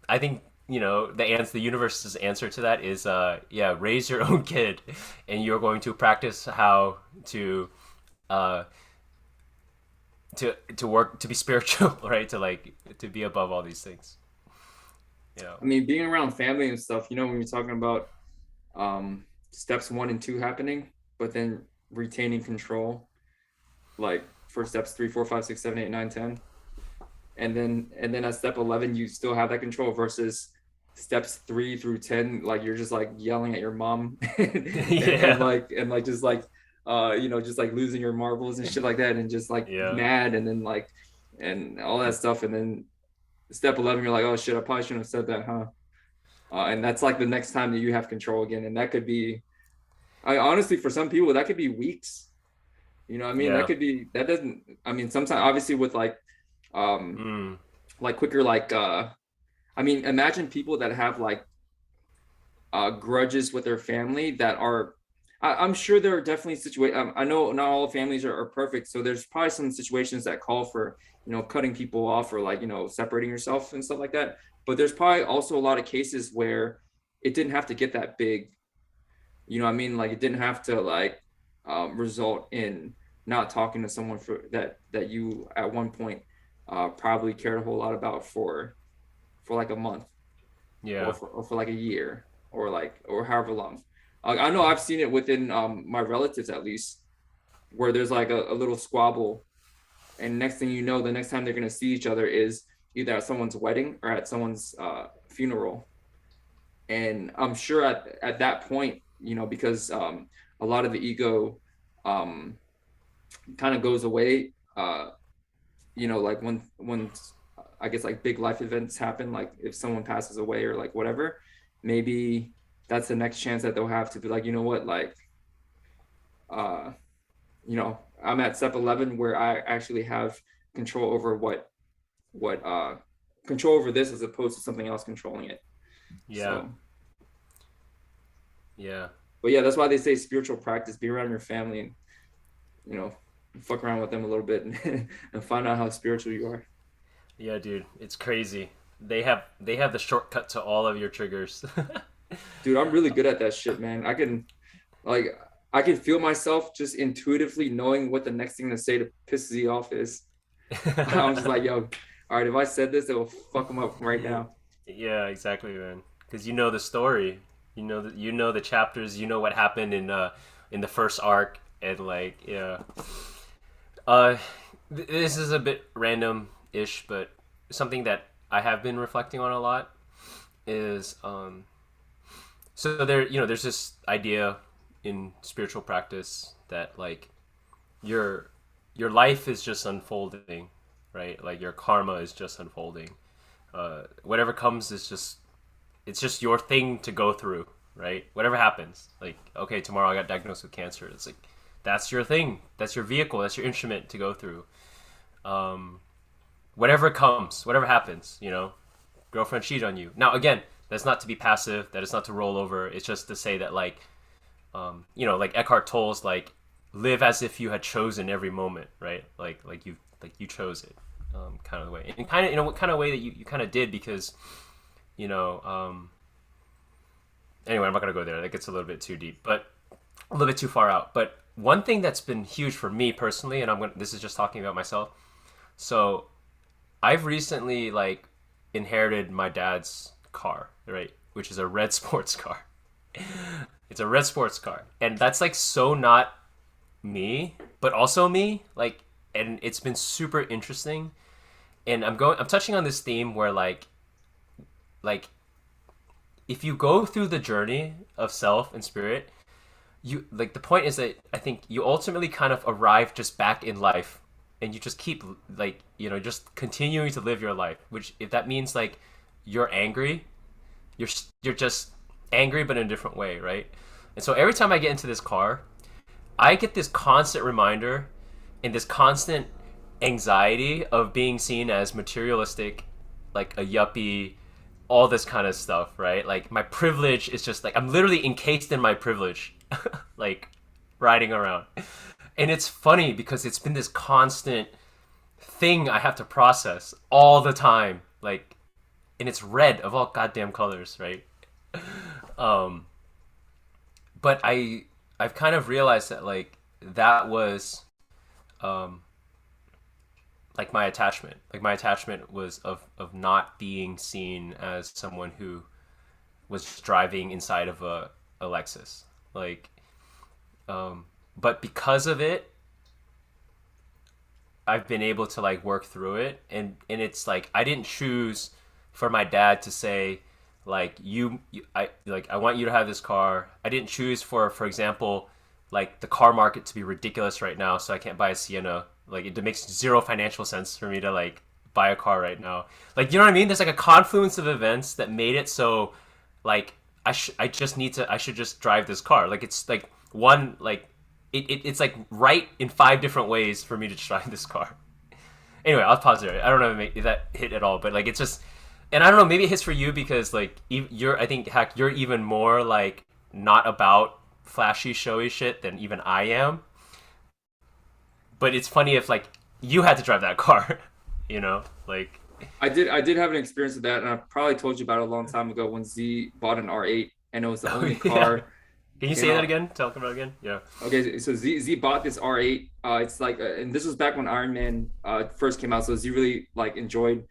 I think the universe's answer to that is yeah, raise your own kid, and you're going to practice how uh to work to be spiritual, right? To like to be above all these things. Yeah. I mean, being around family and stuff, when you're talking about steps 1 and 2 happening, but then retaining control, like for steps 3, 4, 5, 6, 7, 8, 9, 10, and then at step 11 you still have that control versus steps 3 through 10, like you're just like yelling at your mom and Yeah. like just like just like losing your marbles and shit like that, and just like Yeah. mad, and then like and all that stuff, and then step 11 you're like, oh shit, I probably shouldn't have said that, huh? And that's like the next time that you have control again, and that could be, I honestly, for some people that could be weeks. I mean, that Yeah. could be, that doesn't, I mean, sometimes obviously with um Mm. like quicker, I mean, imagine people that have like grudges with their family that are, I'm sure there are definitely situations. I know not all families are perfect, so there's probably some situations that call for cutting people off, or like separating yourself and stuff like that. But there's probably also a lot of cases where it didn't have to get that big. What I mean? Like it didn't have to like result in not talking to someone for that you at one point probably cared a whole lot about for like a month, Yeah. or for like a year, or however long. I know I've seen it within my relatives, at least, where there's like a little squabble, and next thing you know, the next time they're gonna see each other is either at someone's wedding or at someone's funeral. And I'm sure at that point, because a lot of the ego um, kind of goes away. Like when I guess like big life events happen, like if someone passes away or like whatever, maybe that's the next chance that they'll have to be like, you know what, like, uh, I'm at step 11 where I actually have control over what control over this, as opposed to something else controlling it. Yeah. So, Yeah. but yeah, that's why they say spiritual practice: be around your family, and you know, fuck around with them a little bit, and find out how spiritual you are. Yeah, dude, it's crazy. They have the shortcut to all of your triggers. Dude, I'm really good at that shit, man. Like I can feel myself just intuitively knowing what the next thing to say to piss Z off is. I'm just like, yo, all right, if I said this, it will fuck him up right now. Yeah, exactly, man. Because you know the story, you know the chapters, you know what happened in the first arc, and like yeah, uh, this is a bit random-ish, but something that I have been reflecting on a lot is so there there's this idea in spiritual practice that like your your life is just unfolding, right? Like your karma is just unfolding. Whatever comes is just it's just your thing to go through, right? Whatever happens, like okay, tomorrow I got diagnosed with cancer. It's like that's your thing, that's your vehicle, that's your instrument to go through. Um, Whatever comes, whatever happens, girlfriend cheat on you. Now again, that's not to be passive. That is not to roll over. It's just to say that like like Eckhart Tolle's like live as if you had chosen every moment, right? Like you chose it, kind of the way, and kind of what kind of way that you kind of did because you know anyway, I'm not gonna go there. That gets a little bit too deep, but a little bit too far out. But one thing that's been huge for me personally, and this is just talking about myself. So I've recently like inherited my dad's car, right, which is a red sports car. It's a red sports car, and that's like so not me, but also me. Like, and it's been super interesting. And I'm touching on this theme where like if you go through the journey of self and spirit, you like the point is that I think you ultimately kind of arrive just back in life, and you just keep like just continuing to live your life. Which if that means like you're angry, you're just angry but in a different way, right? And so every time I get into this car, I get this constant reminder and this constant anxiety of being seen as materialistic, like a yuppie, all this kind of stuff, right? Like my privilege is just like I'm literally encased in my privilege, like riding around. And it's funny because it's been this constant thing I have to process all the time, like, and it's red of all goddamn colors, right? Um, but I've kind of realized that like that was um like my attachment. Like my attachment was of not being seen as someone who was driving inside of a Lexus. Like but because of it, I've been able to like work through it, and it's like I didn't choose for my dad to say like I want you to have this car. I didn't choose for example like the car market to be ridiculous right now, so I can't buy a Sienna. Like it makes zero financial sense for me to like buy a car right now. Like you know what I mean? There's like a confluence of events that made it so like I should just drive this car. Like it's like one like it's like right in 5 different ways for me to drive this car. Anyway, I'll pause there. I don't know if that hit at all, but like it's just, and I don't know, maybe it hits for you because like I think Hack, you're even more like not about flashy, showy shit than even I am. But it's funny if like you had to drive that car, like I did have an experience with that, and I probably told you about it a long time ago when Z bought an R8, and it was the only yeah. car. Can you say that again? Talk about it again. Yeah. Okay, so Z bought this R8. It's like, and this was back when Iron Man first came out. So Z really like enjoyed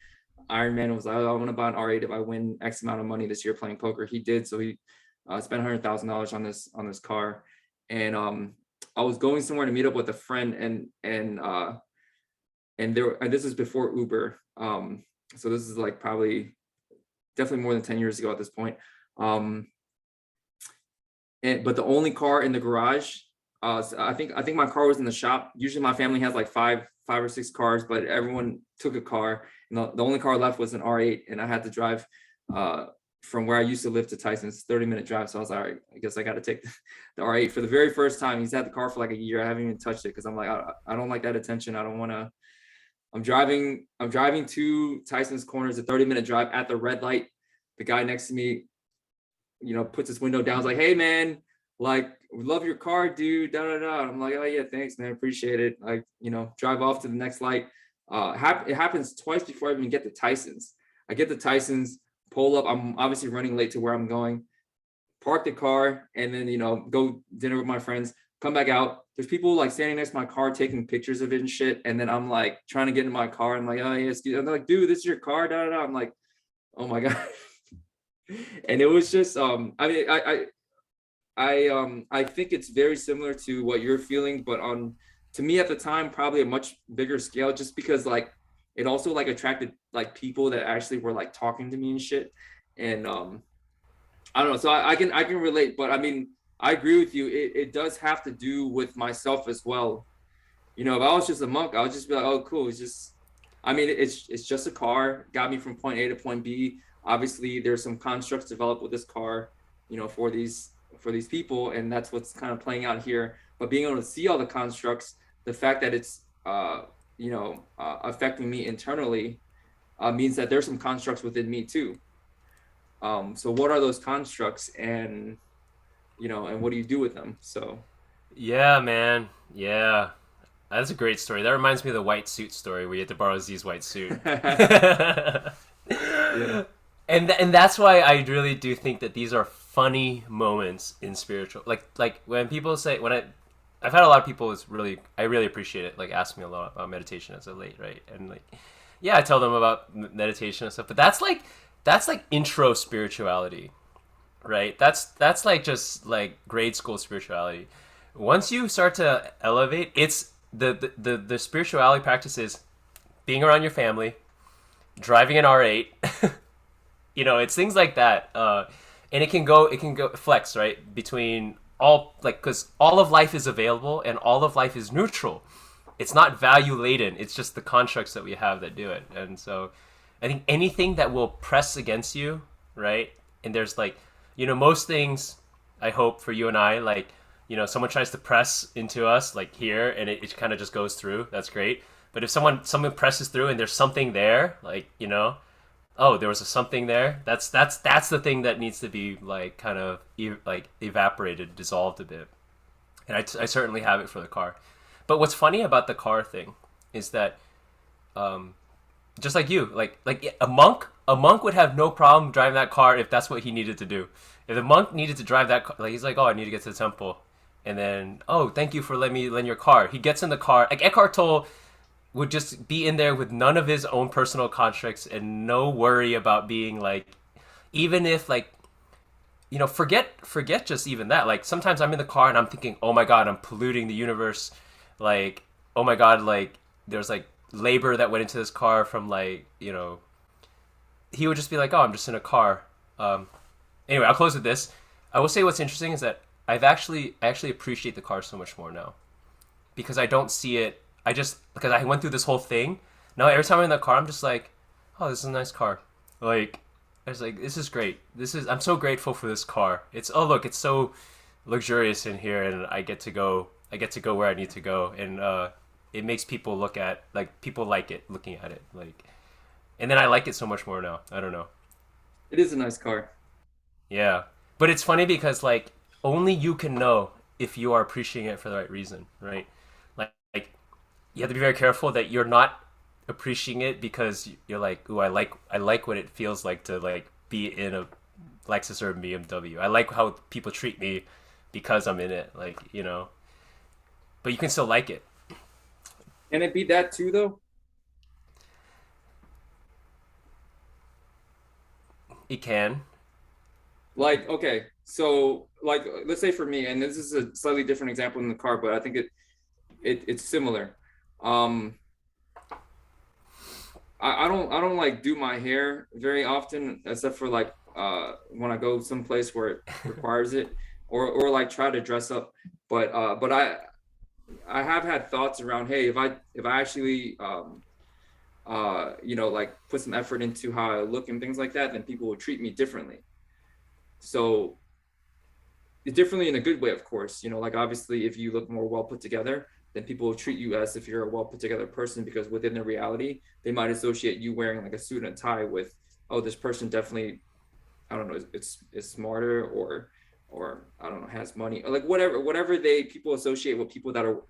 Iron Man. And was like, oh, I want to buy an R8 if I win X amount of money this year playing poker. He did, so he spent $100,000 on this car, and I was going somewhere to meet up with a friend, and this is before Uber. So this is like probably definitely more than 10 years ago at this point. But the only car in the garage, so I think my car was in the shop. Usually my family has like five or six cars, but everyone took a car, and the only car left was an R8, and I had to drive from where I used to live to Tyson's 30-minute drive. So I was like, all right, I guess I got to take the R8 for the very first time. He's had the car for like a year. I haven't even touched it because I'm like, I don't like that attention. I don't want to. I'm driving to Tyson's Corners, a 30-minute drive at the red light. The guy next to me, puts his window down. I was like, hey man, like, we love your car, dude. Da da da. I'm like, oh yeah, thanks, man. Appreciate it. Like, drive off to the next light. It happens twice before I even get to Tyson's. I get to Tyson's, pull up. I'm obviously running late to where I'm going. Park the car, and then go dinner with my friends. come back out. There's people like standing next to my car taking pictures of it and shit. And then I'm like trying to get in my car. I'm like, oh yes, dude. I'm like, dude, this is your car. Da, da, da. I'm like, oh my God. And it was just I mean I think it's very similar to what you're feeling, but on to me at the time, probably a much bigger scale, just because like it also like attracted like people that actually were like talking to me and shit. And I don't know. So I can relate, but I mean I agree with you. It does have to do with myself as well. You know, if I was just a monk, I would just be like, oh cool. It's just I mean it's just a car, got me from point A to point B. Obviously there's some constructs developed with this car, you know, for these people, and that's what's kind of playing out here. But being able to see all the constructs, the fact that it's affecting me internally means that there's some constructs within me too. So what are those constructs, and you know, and what do you do with them? So Yeah, man. Yeah. That's a great story. That reminds me of the white suit story where you had to borrow Z's white suit. yeah. And that's why I really do think that these are funny moments in spiritual, like when people say, when I've had a lot of people is really, I really appreciate it, like ask me a lot about meditation as of late, right? And like, yeah, I tell them about meditation and stuff, but that's like intro spirituality, right? That's like just like grade school spirituality. Once you start to elevate, it's the spirituality practices being around your family, driving an R8. You know, it's things like that. And it can go flex, right, between all, like, because all of life is available and all of life is neutral. It's not value laden. It's just the constructs that we have that do it. And so I think anything that will press against you, right? And there's like, you know, most things, I hope for you and I, like, you know, someone tries to press into us like here and it kind of just goes through. That's great. But if someone presses through and there's something there, like, you know, oh, there was a something there. That's the thing that needs to be like kind of like evaporated, dissolved a bit. And I certainly have it for the car. But what's funny about the car thing is that just like you, like a monk would have no problem driving that car if that's what he needed to do. If the monk needed to drive that car, like he's like, oh, I need to get to the temple, and then, oh, thank you for letting me lend your car. He gets in the car, like Eckhart Tolle would just be in there with none of his own personal contracts and no worry about being like, even if like, you know, forget just even that. Like sometimes I'm in the car and I'm thinking, oh my god, I'm polluting the universe. Like, oh my god, like there's like labor that went into this car from like, you know, he would just be like, oh, I'm just in a car. Anyway, I'll close with this. I will say what's interesting is that I actually appreciate the car so much more now because I don't see it. I just, because I went through this whole thing. Now every time I'm in the car, I'm just like, oh, this is a nice car. Like, I was like, this is great. I'm so grateful for this car. It's, oh look, it's so luxurious in here, and I get to go where I need to go, and it makes people look at, like, people like it, looking at it, like, and then I like it so much more now. I don't know. It is a nice car. Yeah, but it's funny because like only you can know if you are appreciating it for the right reason, right? Like you have to be very careful that you're not appreciating it because you're like, ooh, I like what it feels like to like be in a Lexus or a BMW. I like how people treat me because I'm in it, like, you know. But you can still like it. Can it be that too though? It can. Like, okay, so like let's say for me, and this is a slightly different example in the car, but I think it's similar. Um, I don't like do my hair very often, except for like when I go someplace where it requires it, or like try to dress up. But I have had thoughts around, hey, if I actually you know, like put some effort into how I look and things like that, then people will treat me differently. So differently in a good way, of course. You know, like obviously, if you look more well put together, then people will treat you as if you're a well put together person, because within the reality, they might associate you wearing like a suit and a tie with, oh, this person definitely, I don't know, it's smarter, or I don't know, has money, or like whatever they people associate with people that are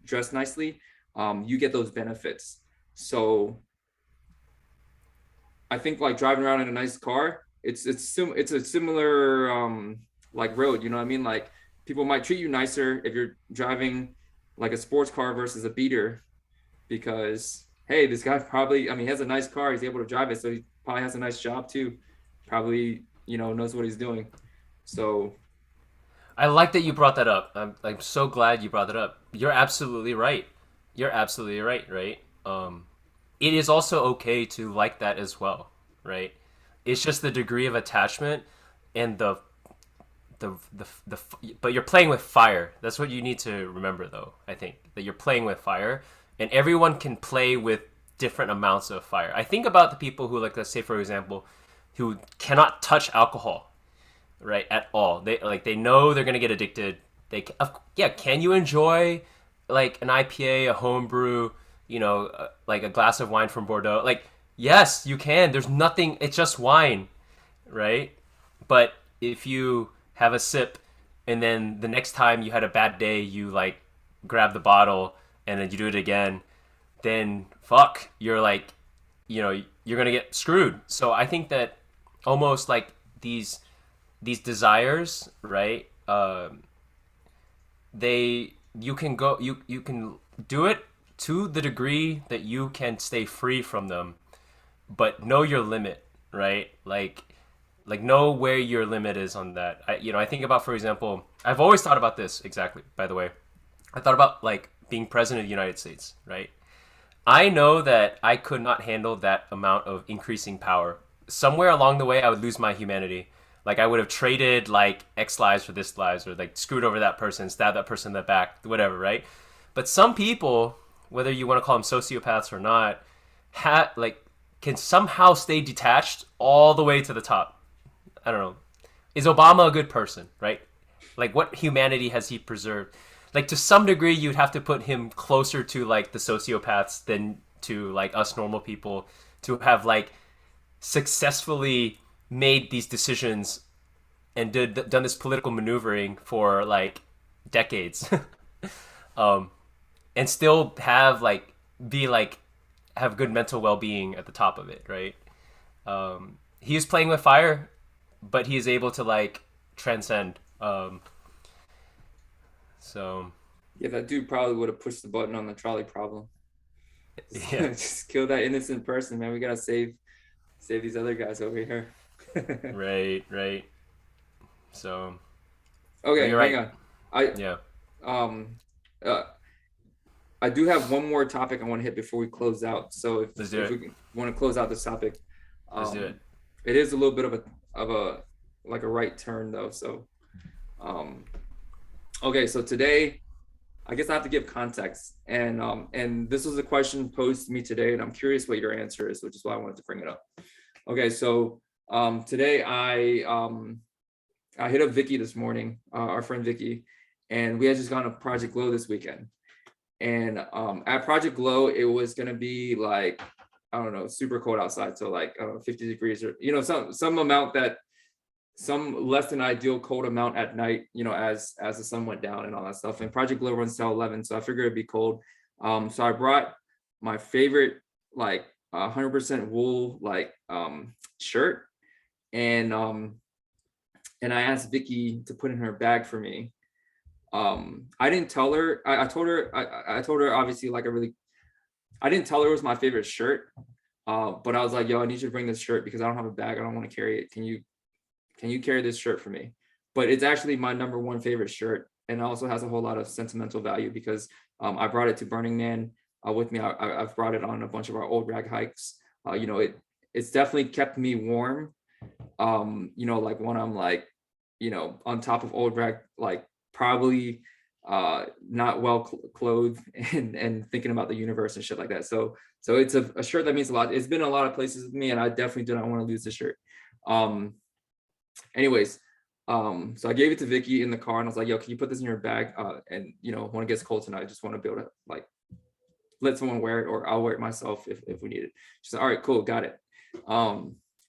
dressed nicely. You get those benefits. So I think like driving around in a nice car, it's a similar like road, you know what I mean? Like people might treat you nicer if you're driving like a sports car versus a beater, because hey, this guy probably, I mean, he has a nice car, he's able to drive it, so he probably has a nice job too. Probably, knows what he's doing. So I like that you brought that up. I'm so glad you brought that up. You're absolutely right. You're absolutely right, right? It is also okay to like that as well, right? It's just the degree of attachment and the but you're playing with fire. That's what you need to remember though, I think, that you're playing with fire and everyone can play with different amounts of fire. I think about the people who, like, let's say for example, who cannot touch alcohol, right, at all. They know they're gonna get addicted. Yeah, can you enjoy like an IPA, a homebrew, like a glass of wine from Bordeaux? Like, yes, you can. There's nothing. It's just wine, right? But if you have a sip and then the next time you had a bad day, you like grab the bottle and then you do it again, then fuck, you're like, you're gonna get screwed. So I think that almost like these desires, right? They you can go you can do it to the degree that you can stay free from them, but know your limit, right? Like know where your limit is on that. I think about, for example, I've always thought about this exactly. By the way, I thought about like being president of the United States, right? I know that I could not handle that amount of increasing power. Somewhere along the way, I would lose my humanity. Like I would have traded like X lives for this lives, or like screwed over that person, stabbed that person in the back, whatever, right? But some people, whether you want to call them sociopaths or not, can somehow stay detached all the way to the top. I don't know. Is Obama a good person, right? Like what humanity has he preserved? Like to some degree, you'd have to put him closer to like the sociopaths than to like us normal people to have like successfully made these decisions and done this political maneuvering for like decades, and still have like be like have good mental well-being at the top of it, right? He is playing with fire, but he is able to like transcend. So yeah, that dude probably would have pushed the button on the trolley problem. yeah, Just kill that innocent person, man. We gotta save these other guys over here. right. So Okay, you're hang right. on. I Yeah, um uh I do have one more topic I want to hit before we close out. So let's do if it. we want to close out this topic, Let's do it. um it is a little bit of a like a right turn though. So um okay, so today I guess I have to give context, and this was a question posed to me today, and I'm curious what your answer is, which is why I wanted to bring it up. Okay, so today I hit up Vicky this morning, our friend Vicky, and we had just gone to Project Glow this weekend. And at Project Glow, it was gonna be like, I don't know, super cold outside, so like 50 degrees, or some amount that some less than ideal cold amount at night, as the sun went down and all that stuff. And Project Glow runs till 11, so I figured it'd be cold. So I brought my favorite like 100% wool like shirt, and I asked Vicky to put in her bag for me. I didn't tell her. I told her. I told her obviously like I didn't tell her it was my favorite shirt. But I was like, yo, I need you to bring this shirt because I don't have a bag. I don't want to carry it. Can you carry this shirt for me? But it's actually my number one favorite shirt, and also has a whole lot of sentimental value because I brought it to Burning Man with me. I've brought it on a bunch of our old rag hikes. It's definitely kept me warm. Like when I'm like, on top of old rag, like probably not well clothed and thinking about the universe and shit like that. So it's a shirt that means a lot. It's been a lot of places with me, and I definitely do not want to lose the shirt. Anyways, so I gave it to Vicky in the car, and I was like, yo, can you put this in your bag? And when it gets cold tonight, I just want to be able to like let someone wear it, or I'll wear it myself if we need it. She's like, all right, cool, got it.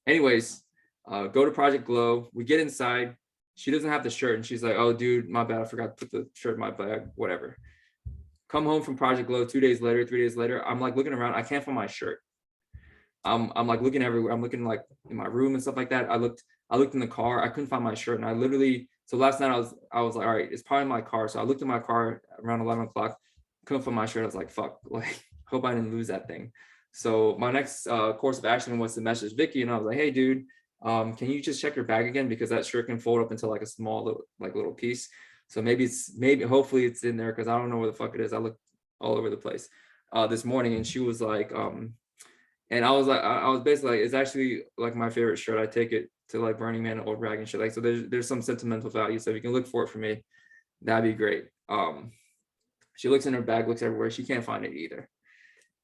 Anyways, go to Project Glow. We get inside. She doesn't have the shirt, and she's like, oh dude, my bad, I forgot to put the shirt in my bag, whatever. Come home from Project Glow 2 days later, 3 days later, I'm like looking around, I can't find my shirt. I'm like looking everywhere. I'm looking like in my room and stuff like that. I looked in the car. I couldn't find my shirt, and I literally So last night I was like, all right, it's probably my car. So I looked at my car around 11 o'clock, couldn't find my shirt. I was like, fuck, like hope I didn't lose that thing. So my next course of action was to message Vicky, and I was like, hey dude, can you just check your bag again, because that shirt can fold up into like a small little piece. So maybe hopefully it's in there, because I don't know where the fuck it is. I looked all over the place this morning, and she was like, and I was like, I was basically like, it's actually like my favorite shirt. I take it to like Burning Man, old rag and shit. Like, so there's some sentimental value. So if you can look for it for me, that'd be great. She looks in her bag, looks everywhere. She can't find it either.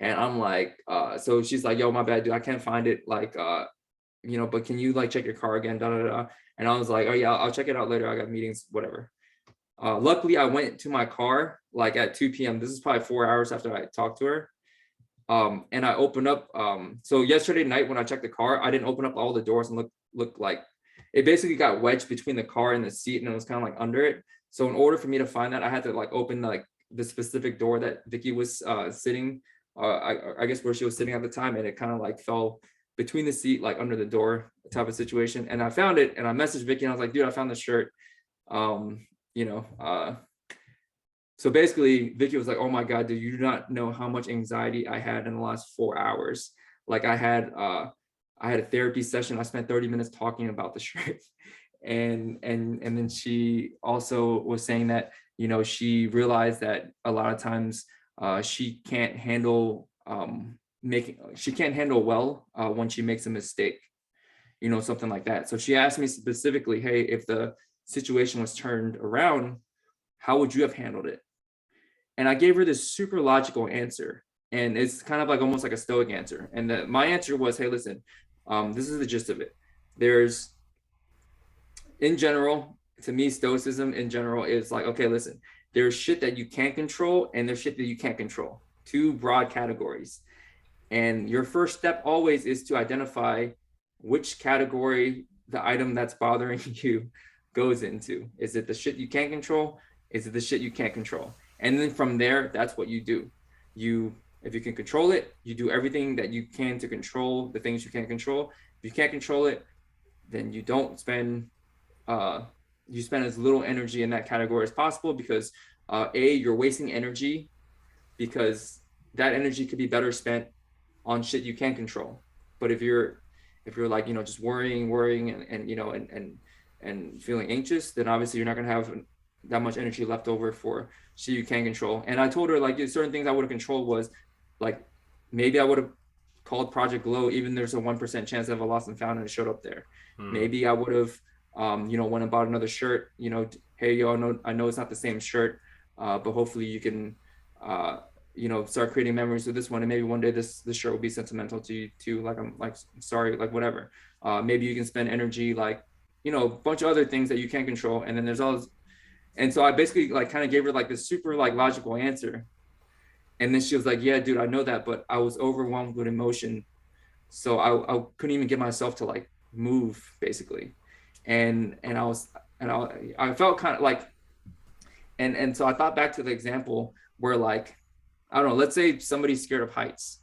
And I'm like, so she's like, yo, my bad, dude, I can't find it. Like, but can you like check your car again? Da da da. And I was like, oh yeah, I'll check it out later. I got meetings, whatever. Luckily, I went to my car like at 2 p.m. This is probably 4 hours after I talked to her. And I opened up. So yesterday night when I checked the car, I didn't open up all the doors and look like it basically got wedged between the car and the seat, and it was kind of like under it. So in order for me to find that, I had to like open like the specific door that Vicky was sitting. I guess where she was sitting at the time, and it kind of like fell between the seat, like under the door type of situation. And I found it, and I messaged Vicky, and I was like, dude, I found the shirt. You know, so basically Vicky was like, oh my God, dude, you do not know how much anxiety I had in the last 4 hours. Like I had a therapy session. I spent 30 minutes talking about the shirt. And then she also was saying that, you know, she realized that a lot of times she can't handle well when she makes a mistake, you know, something like that. So she asked me specifically, hey, if the situation was turned around, how would you have handled it? And I gave her this super logical answer, and it's kind of like almost like a stoic answer. And my answer was, hey, listen, this is the gist of it. There's, in general, to me, stoicism in general is like, okay, listen, there's shit that you can't control, and there's shit that you can't control. Two broad categories. And your first step always is to identify which category the item that's bothering you goes into. Is it the shit you can't control? Is it the shit you can't control? And then from there, that's what you do. If you can control it, you do everything that you can to control the things you can't control. If you can't control it, then you don't spend, you spend as little energy in that category as possible, because you're wasting energy, because that energy could be better spent on shit you can't control. But if you're like, you know, just worrying and you know, and feeling anxious, then obviously you're not going to have that much energy left over for shit you can control. And I told her, like, certain things I would have controlled was, like, maybe I would have called Project Glow, even there's a 1% chance of a lost and found and it showed up there. Maybe I would have, you know, went and bought another shirt, you know, hey, yo, I know it's not the same shirt, but hopefully you can, you know, start creating memories with this one. And maybe one day this shirt will be sentimental to you too. Like, I'm like, sorry, like whatever. Maybe you can spend energy, like, you know, a bunch of other things that you can't control. And then there's all this. And so I basically like kind of gave her like this super like logical answer. And then she was like, yeah, dude, I know that, but I was overwhelmed with emotion. So I couldn't even get myself to like move, basically. And I felt kind of like, and so I thought back to the example where, like, I don't know, let's say somebody's scared of heights,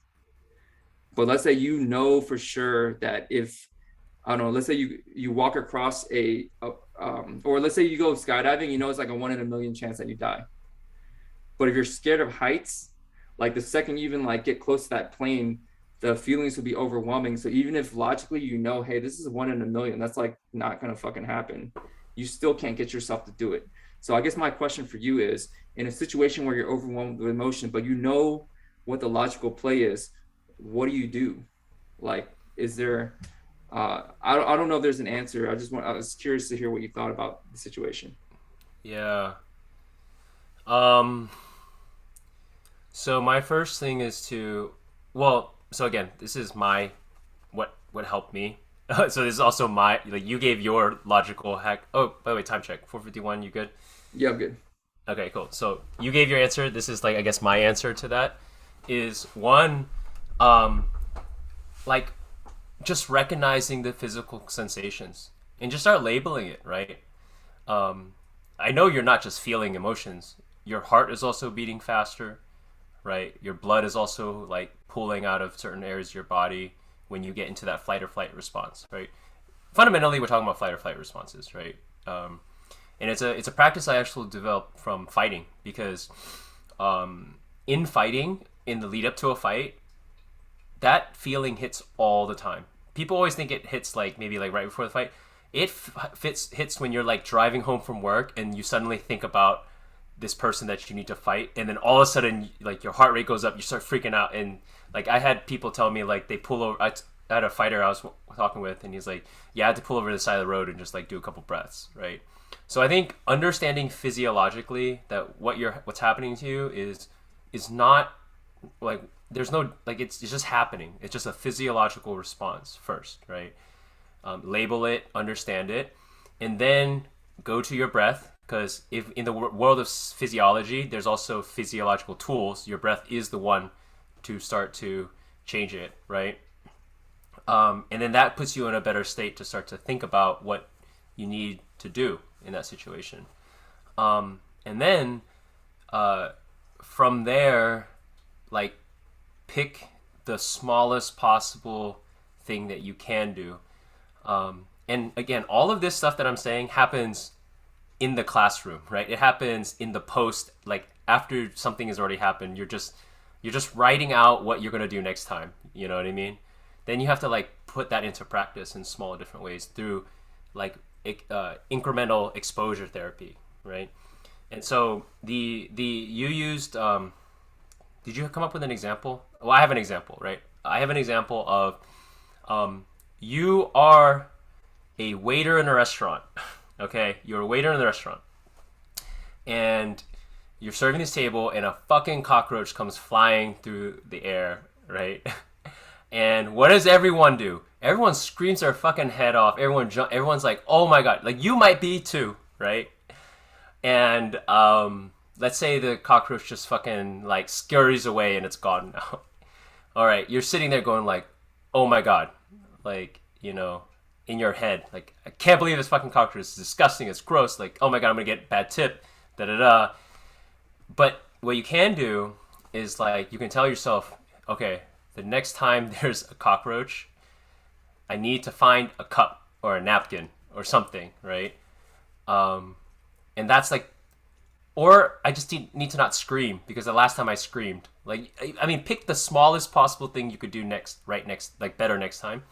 but let's say, you know, for sure that if, I don't know, let's say you walk across or let's say you go skydiving, you know, it's like a 1 in a million chance that you die. But if you're scared of heights, like the second you even like get close to that plane, the feelings will be overwhelming. So even if logically, you know, hey, this is 1 in a million, that's like not gonna fucking happen, you still can't get yourself to do it. So I guess my question for you is, in a situation where you're overwhelmed with emotion, but you know what the logical play is, what do you do? Like, is there, I don't know if there's an answer. I was curious to hear what you thought about the situation. Yeah. So my first thing is so again, this is what helped me. So this is also like, you gave your logical hack. Oh, by the way, time check. 4:51. You good? Yeah, I'm good. Okay, cool. So you gave your answer. This is like, I guess my answer to that is one, like, just recognizing the physical sensations and just start labeling it, right? I know you're not just feeling emotions. Your heart is also beating faster, right? Your blood is also like pulling out of certain areas of your body when you get into that flight or flight response, right? Fundamentally, we're talking about flight or flight responses, right? and it's a practice I actually developed from fighting because in fighting, in the lead up to a fight, that feeling hits all the time. People always think it hits like maybe like right before the fight. Hits when you're like driving home from work and you suddenly think about this person that you need to fight, and then all of a sudden like your heart rate goes up, you start freaking out, and like I had people tell me like they pull over. I had a fighter I was talking with, and he's like, "Yeah, I had to pull over to the side of the road and just like do a couple breaths, right?" So I think understanding physiologically that what's happening to you is not like there's no like it's just happening. It's just a physiological response first, right? Label it, understand it, and then go to your breath. Because if in the world of physiology, there's also physiological tools. Your breath is the one to start to change it, right? And then that puts you in a better state to start to think about what you need to do in that situation. And then from there, like pick the smallest possible thing that you can do. And again, all of this stuff that I'm saying happens in the classroom, right? It happens in the post, like after something has already happened. You're just writing out what you're gonna do next time. You know what I mean? Then you have to like put that into practice in small different ways through like incremental exposure therapy, right? And so the you used did you come up with an example? Well, I have an example, right? I have an example of you are a waiter in a restaurant. Okay, you're a waiter in the restaurant, and you're serving this table, and a fucking cockroach comes flying through the air, right? And what does everyone do? Everyone screams their fucking head off. Everyone's like, "Oh my god!" Like you might be too, right? And let's say the cockroach just fucking like scurries away and it's gone now. All right, you're sitting there going like, "Oh my god!" Like in your head, like I can't believe this fucking cockroach is disgusting. It's gross. Like oh my god, I'm gonna get bad tip. Da da da. But what you can do is like you can tell yourself, okay, the next time there's a cockroach, I need to find a cup or a napkin or something, right? And that's like, or I just need to not scream because the last time I screamed, like, I mean, pick the smallest possible thing you could do like better next time,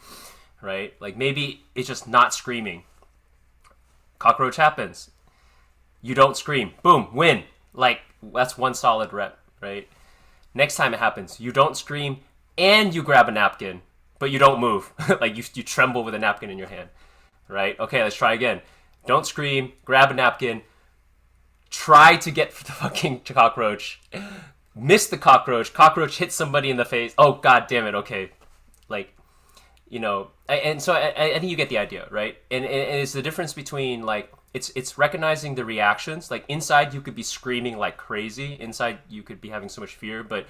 right? Like maybe it's just not screaming. Cockroach happens. You don't scream. Boom, win. Like, that's one solid rep, right? Next time it happens, you don't scream and you grab a napkin, but you don't move. Like you tremble with a napkin in your hand, right? Okay, let's try again. Don't scream, grab a napkin, try to get the fucking cockroach, miss the cockroach hits somebody in the face. Oh, god damn it, okay. Like, and so I think you get the idea, right? And it's the difference between like, it's recognizing the reactions. Like inside you could be screaming like crazy. Inside you could be having so much fear, but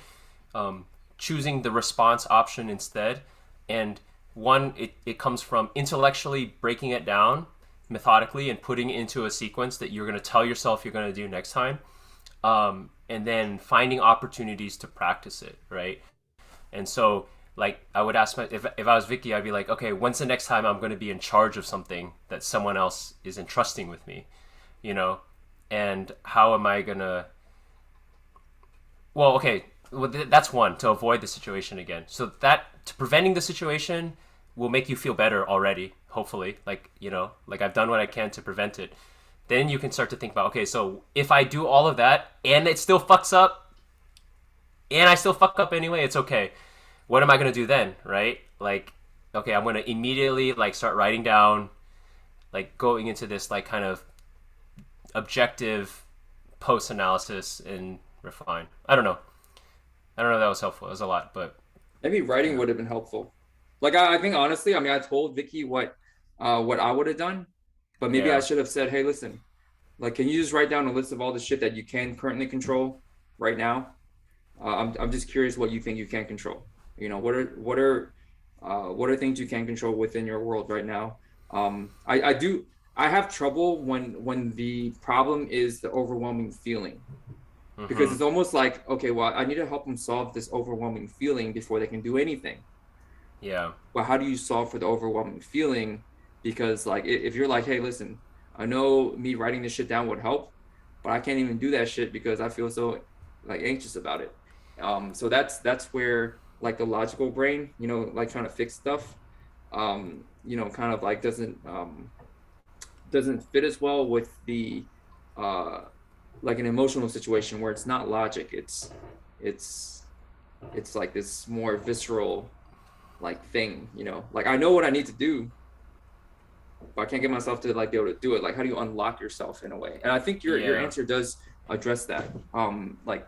choosing the response option instead. And one, it comes from intellectually breaking it down methodically and putting it into a sequence that you're going to tell yourself you're going to do next time. And then finding opportunities to practice it, right? And so like I would ask if I was Vicky, I'd be like, okay, when's the next time I'm going to be in charge of something that someone else is entrusting with me, and how am I going to, well, okay, well, that's one, to avoid the situation again. So that to preventing the situation will make you feel better already, hopefully, like, like I've done what I can to prevent it. Then you can start to think about, okay, so if I do all of that and it still fucks up and I still fuck up anyway, it's okay. What am I going to do then, right? Like, okay, I'm going to immediately like start writing down, like going into this like kind of objective post analysis and refine. I don't know if that was helpful. It was a lot, but Maybe writing would have been helpful. Like I think honestly, I mean, I told Vicky what I would have done, but maybe I yeah, should have said, hey, listen, like, can you just write down a list of all the shit that you can currently control right now? I'm just curious what you think you can control. What are things you can control within your world right now? I have trouble when the problem is the overwhelming feeling, because mm-hmm. it's almost like, okay, well, I need to help them solve this overwhelming feeling before they can do anything. Yeah, But how do you solve for the overwhelming feeling? Because like if you're like, hey, listen, I know me writing this shit down would help, but I can't even do that shit because I feel so like anxious about it. So that's where like the logical brain, like trying to fix stuff, kind of like doesn't fit as well with the uh like an emotional situation where it's not logic. It's it's like this more visceral like thing, like I know what I need to do, but I can't get myself to like be able to do it. Like, how do you unlock yourself in a way? And I think your Yeah. answer does address that. Like,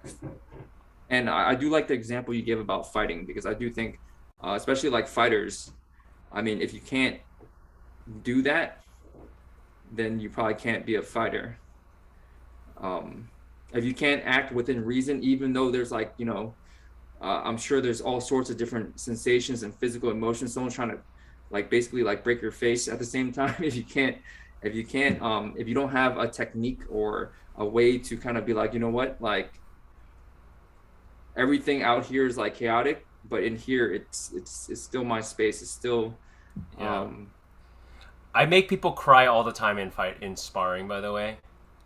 and I do like the example you gave about fighting, because I do think, especially like fighters, I mean, if you can't do that, then you probably can't be a fighter. Um, if you can't act within reason, even though there's like, I'm sure there's all sorts of different sensations and physical emotions. Someone's trying to like basically like break your face at the same time. If you don't have a technique or a way to kind of be like, you know what, like everything out here is like chaotic, but in here it's still my space. It's still, Yeah. um, I make people cry all the time in sparring, by the way.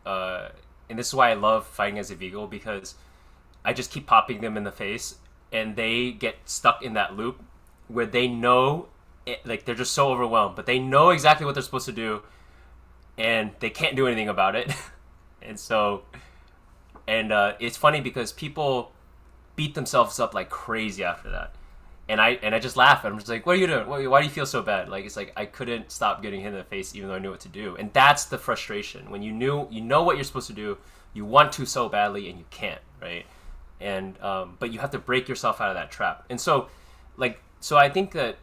Uh, and this is why I love fighting as a Vigo, because I just keep popping them in the face, and they get stuck in that loop where they know, like they're just so overwhelmed, but they know exactly what they're supposed to do, and they can't do anything about it. And so, and it's funny because people beat themselves up like crazy after that. And I just laugh. I'm just like, what are you doing? Why do you feel so bad? Like, it's like I couldn't stop getting hit in the face even though I knew what to do. And that's the frustration when you know what you're supposed to do, you want to so badly and you can't, right? And but you have to break yourself out of that trap. And so, so I think that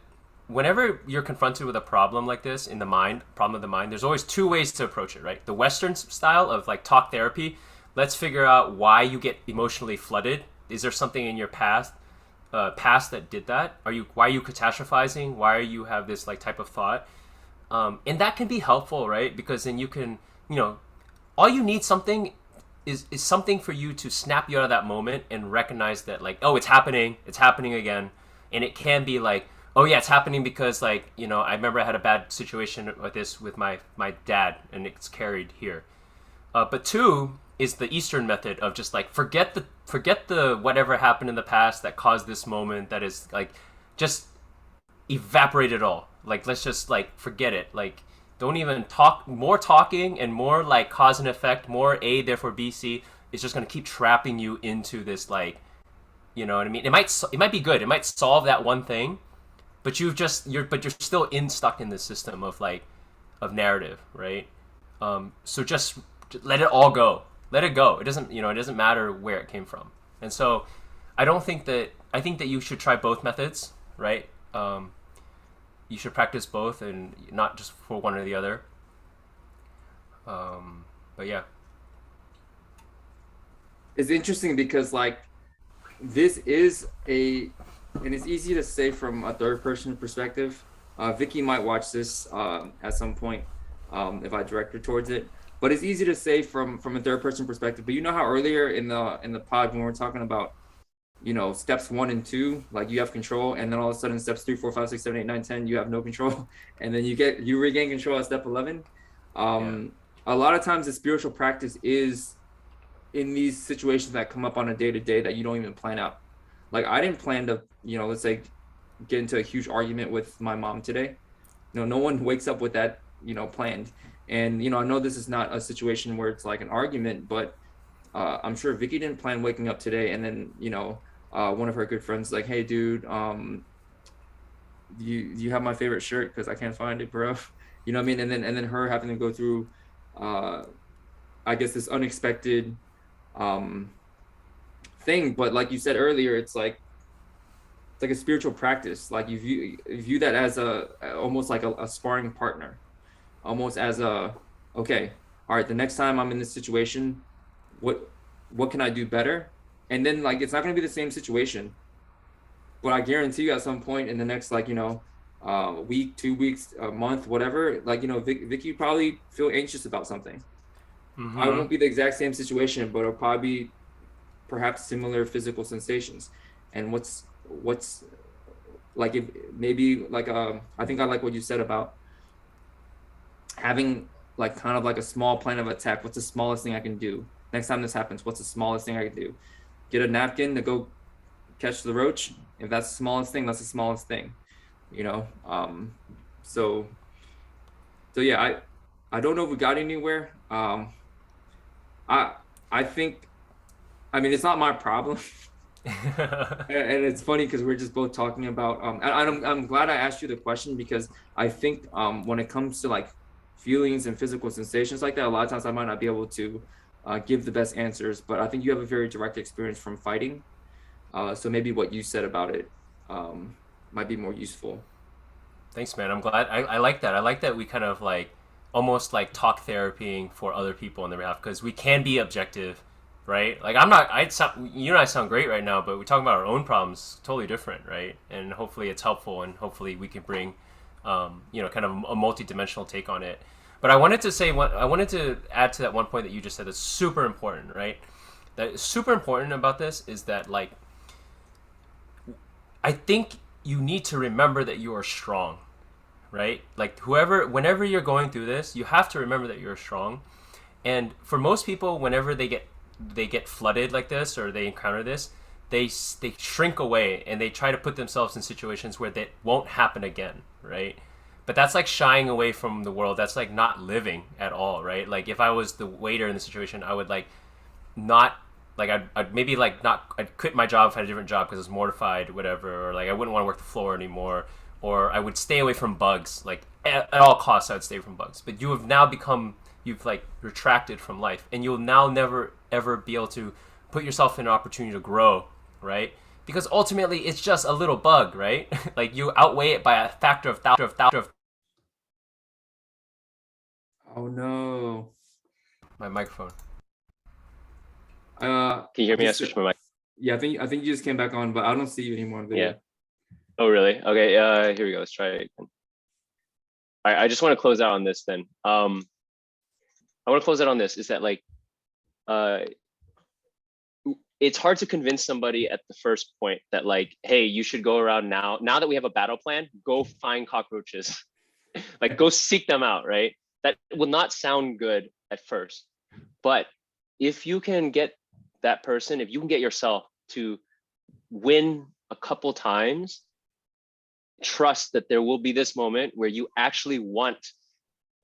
whenever you're confronted with a problem like this in the mind, problem of the mind, there's always two ways to approach it, right? The Western style of like talk therapy. Let's figure out why you get emotionally flooded. Is there something in your past that did that? Why are you catastrophizing? Why are you have this like type of thought? And that can be helpful, right? Because then you can, all you need something is something for you to snap you out of that moment and recognize that like, oh, it's happening again. And it can be like, oh yeah, it's happening because like, I remember I had a bad situation like this with my dad, and it's carried here. But two is the Eastern method of just like forget the whatever happened in the past that caused this moment, that is like just evaporate it all. Like, let's just like forget it. Like, don't even talk. More talking and more like cause and effect, more A therefore B C is just gonna keep trapping you into this like, you know what I mean? It might be good. It might solve that one thing, but you're still stuck in this system of like of narrative, right? So just let it all go. Let it go. It doesn't matter where it came from. And so I think that you should try both methods, right? You should practice both and not just for one or the other. But yeah. it's interesting because like this is and it's easy to say from a third person perspective. Vicky might watch this at some point, if I direct her towards it. But it's easy to say from a third person perspective. But you know how earlier in the pod when we were talking about, steps 1 and 2, like you have control, and then all of a sudden steps 3, 4, 5, 6, 7, 8, 9, 10, you have no control, and then you regain control at step 11. Yeah. A lot of times the spiritual practice is in these situations that come up on a day to day that you don't even plan out. Like I didn't plan to, let's say, get into a huge argument with my mom today. No one wakes up with that, planned. And I know this is not a situation where it's like an argument, but I'm sure Vicky didn't plan waking up today, and then one of her good friends like, hey dude, you have my favorite shirt because I can't find it, bro. You know what I mean? And then her having to go through, uh, I guess this unexpected um thing. But like you said earlier, it's like a spiritual practice. Like you view that as a almost like a sparring partner, almost as a, okay, all right, the next time I'm in this situation, what what can I do better? And then like it's not going to be the same situation, but I guarantee you at some point in the next, like, week, 2 weeks, a month, whatever, like, Vicky probably feel anxious about something. I Mm-hmm. won't be the exact same situation, but it'll probably be perhaps similar physical sensations. And what's like, if maybe like, I think I like what you said about having like kind of like a small plan of attack. What's the smallest thing I can do? Next time this happens, what's the smallest thing I can do? Get a napkin to go catch the roach. If that's the smallest thing, that's the smallest thing, you know? So yeah, I don't know if we got anywhere. I I think, I mean, it's not my problem. And it's funny because we're just both talking about and I'm glad I asked you the question, because I think when it comes to like feelings and physical sensations like that, a lot of times I might not be able to give the best answers, but I think you have a very direct experience from fighting, so maybe what you said about it um might be more useful. Thanks, man. I'm glad. I like that. I like that we kind of like almost like talk therapying for other people on their behalf because we can be objective, right? Like I'm not. I sound you and I sound great right now, but we're talking about our own problems, totally different, right? And hopefully it's helpful, and hopefully we can bring, kind of a multi-dimensional take on it. But I wanted to say I wanted to add to that one point that you just said that's super important, right? That is super important about this is that like I think you need to remember that you are strong, right? Like whenever you're going through this, you have to remember that you're strong. And for most people, whenever they get flooded like this or they encounter this, they shrink away and they try to put themselves in situations where that won't happen again, right? But that's like shying away from the world. That's like not living at all, right? Like if I was the waiter in the situation, I would like not like I'd maybe like not I'd quit my job if I had a different job because I was mortified, whatever, or like I wouldn't want to work the floor anymore, or I would stay away from bugs, like at all costs I would stay from bugs. But you have now become you've like retracted from life, and you'll now never ever be able to put yourself in an opportunity to grow, right? Because ultimately it's just a little bug, right? Like you outweigh it by a factor of Oh no. my microphone. Can you hear me? I Just switched my mic. yeah, I think you just came back on, but I don't see you anymore on Yeah. video. Oh, really? Okay. Here we go. Let's try it again. All right. I just want to close out on this then. I want to close out on this is that like, uh, it's hard to convince somebody at the first point that like, hey, you should go around now that we have a battle plan, go find cockroaches, like go seek them out, right? That will not sound good at first, but if you can get that person, if you can get yourself to win a couple times, trust that there will be this moment where you actually want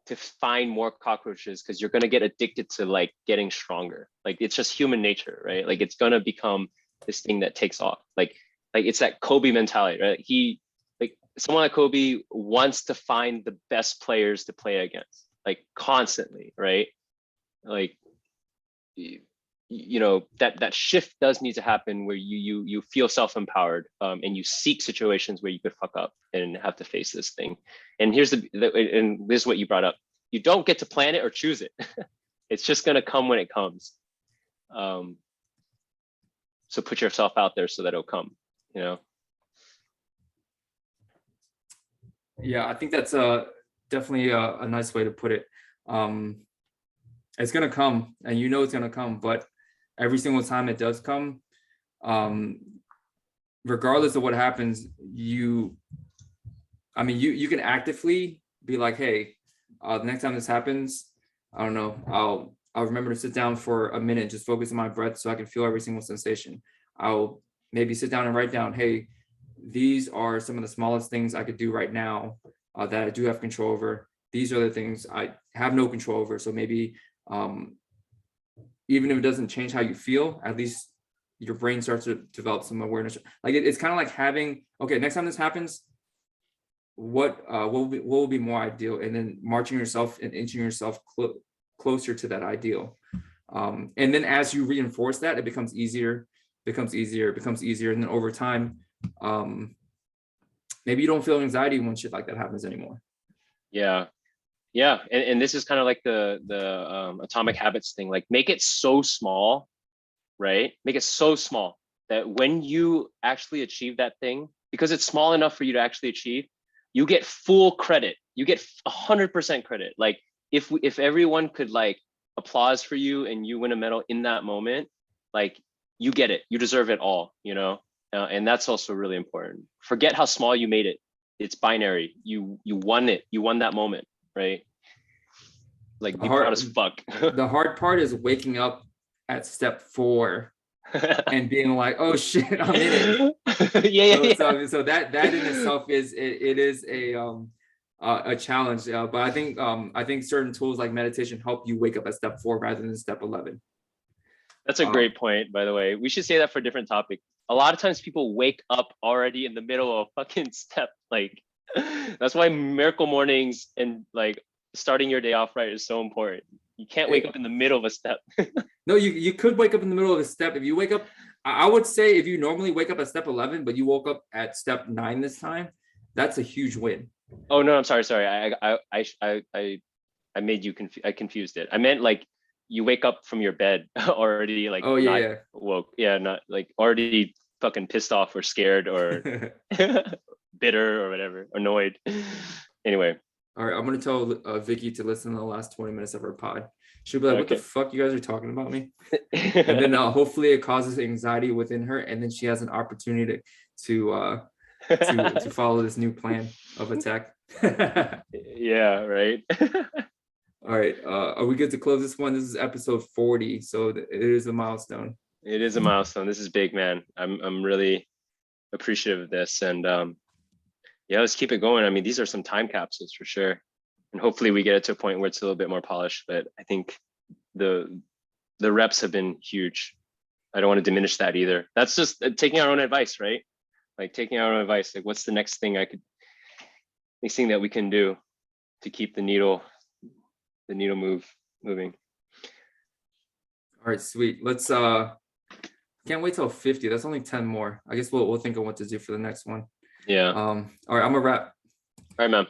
to find more cockroaches because you're going to get addicted to like getting stronger. Like it's just human nature, right? Like it's going to become this thing that takes off. Like it's that Kobe mentality, right? He like someone like Kobe wants to find the best players to play against, like constantly, right? Like that shift does need to happen where you feel self-empowered, and you seek situations where you could fuck up and have to face this thing. And and this is what you brought up, you don't get to plan it or choose it. It's just going to come when it comes. So put yourself out there so that it'll come, you know. Yeah, I think that's definitely a nice way to put it. Um, it's gonna come, and you know it's gonna come, but every single time it does come, um, regardless of what happens, you can actively be like, hey, the next time this happens, I don't know, I'll remember to sit down for a minute, just focus on my breath so I can feel every single sensation. I'll maybe sit down and write down, hey, these are some of the smallest things I could do right now that I do have control over. These are the things I have no control over. So maybe um, even if it doesn't change how you feel, at least your brain starts to develop some awareness. Like it's kind of like having, okay, next time this happens, what will be more ideal, and then marching yourself and inching yourself closer to that ideal. And then as you reinforce that, it becomes easier, and then over time, um, maybe you don't feel anxiety when shit like that happens anymore. Yeah. Yeah. And this is kind of like the atomic habits thing, like make it so small, right? Make it so small that when you actually achieve that thing, because it's small enough for you to actually achieve, you get full credit. You get 100% credit. Like if everyone could like applause for you and you win a medal in that moment, like you get it. You deserve it all, you know? And that's also really important. Forget how small you made it. It's binary. You won it. You won that moment, right? like be proud as fuck. The hard part is waking up at step 4 and being like, oh shit, I'm in it. Yeah. So that in itself is it is a challenge. But I think certain tools like meditation help you wake up at step 4 rather than step 11. That's a great point, by the way. We should say that for a different topic. A lot of times people wake up already in the middle of a fucking step. Like, that's why miracle mornings and like starting your day off right is so important. You can't wake up in the middle of a step. No, you could wake up in the middle of a step. If you wake up, I would say if you normally wake up at step 11, but you woke up at step 9 this time, that's a huge win. Oh no, I'm sorry. I made you I confused it. I meant like you wake up from your bed already like not woke. Yeah, not like already fucking pissed off or scared or bitter or whatever, annoyed. Anyway. All right, I'm gonna tell Vicky to listen to the last 20 minutes of her pod. She'll be like, "What the fuck you guys are talking about me?" And then hopefully it causes anxiety within her, and then she has an opportunity to follow this new plan of attack. Yeah, right. All right, are we good to close this one? This is episode 40, so it is a milestone. It is a milestone. This is big, man. I'm really appreciative of this, and yeah, let's keep it going. I mean, these are some time capsules for sure, and hopefully we get it to a point where it's a little bit more polished. But I think the reps have been huge. I don't want to diminish that either. That's just taking our own advice, right? Like taking our own advice. Like, what's the next thing next thing that we can do to keep the needle moving? All right, sweet. Let's can't wait till 50. That's only 10 more. I guess we'll think of what to do for the next one. Yeah. All right, I'm a wrap. All right, man.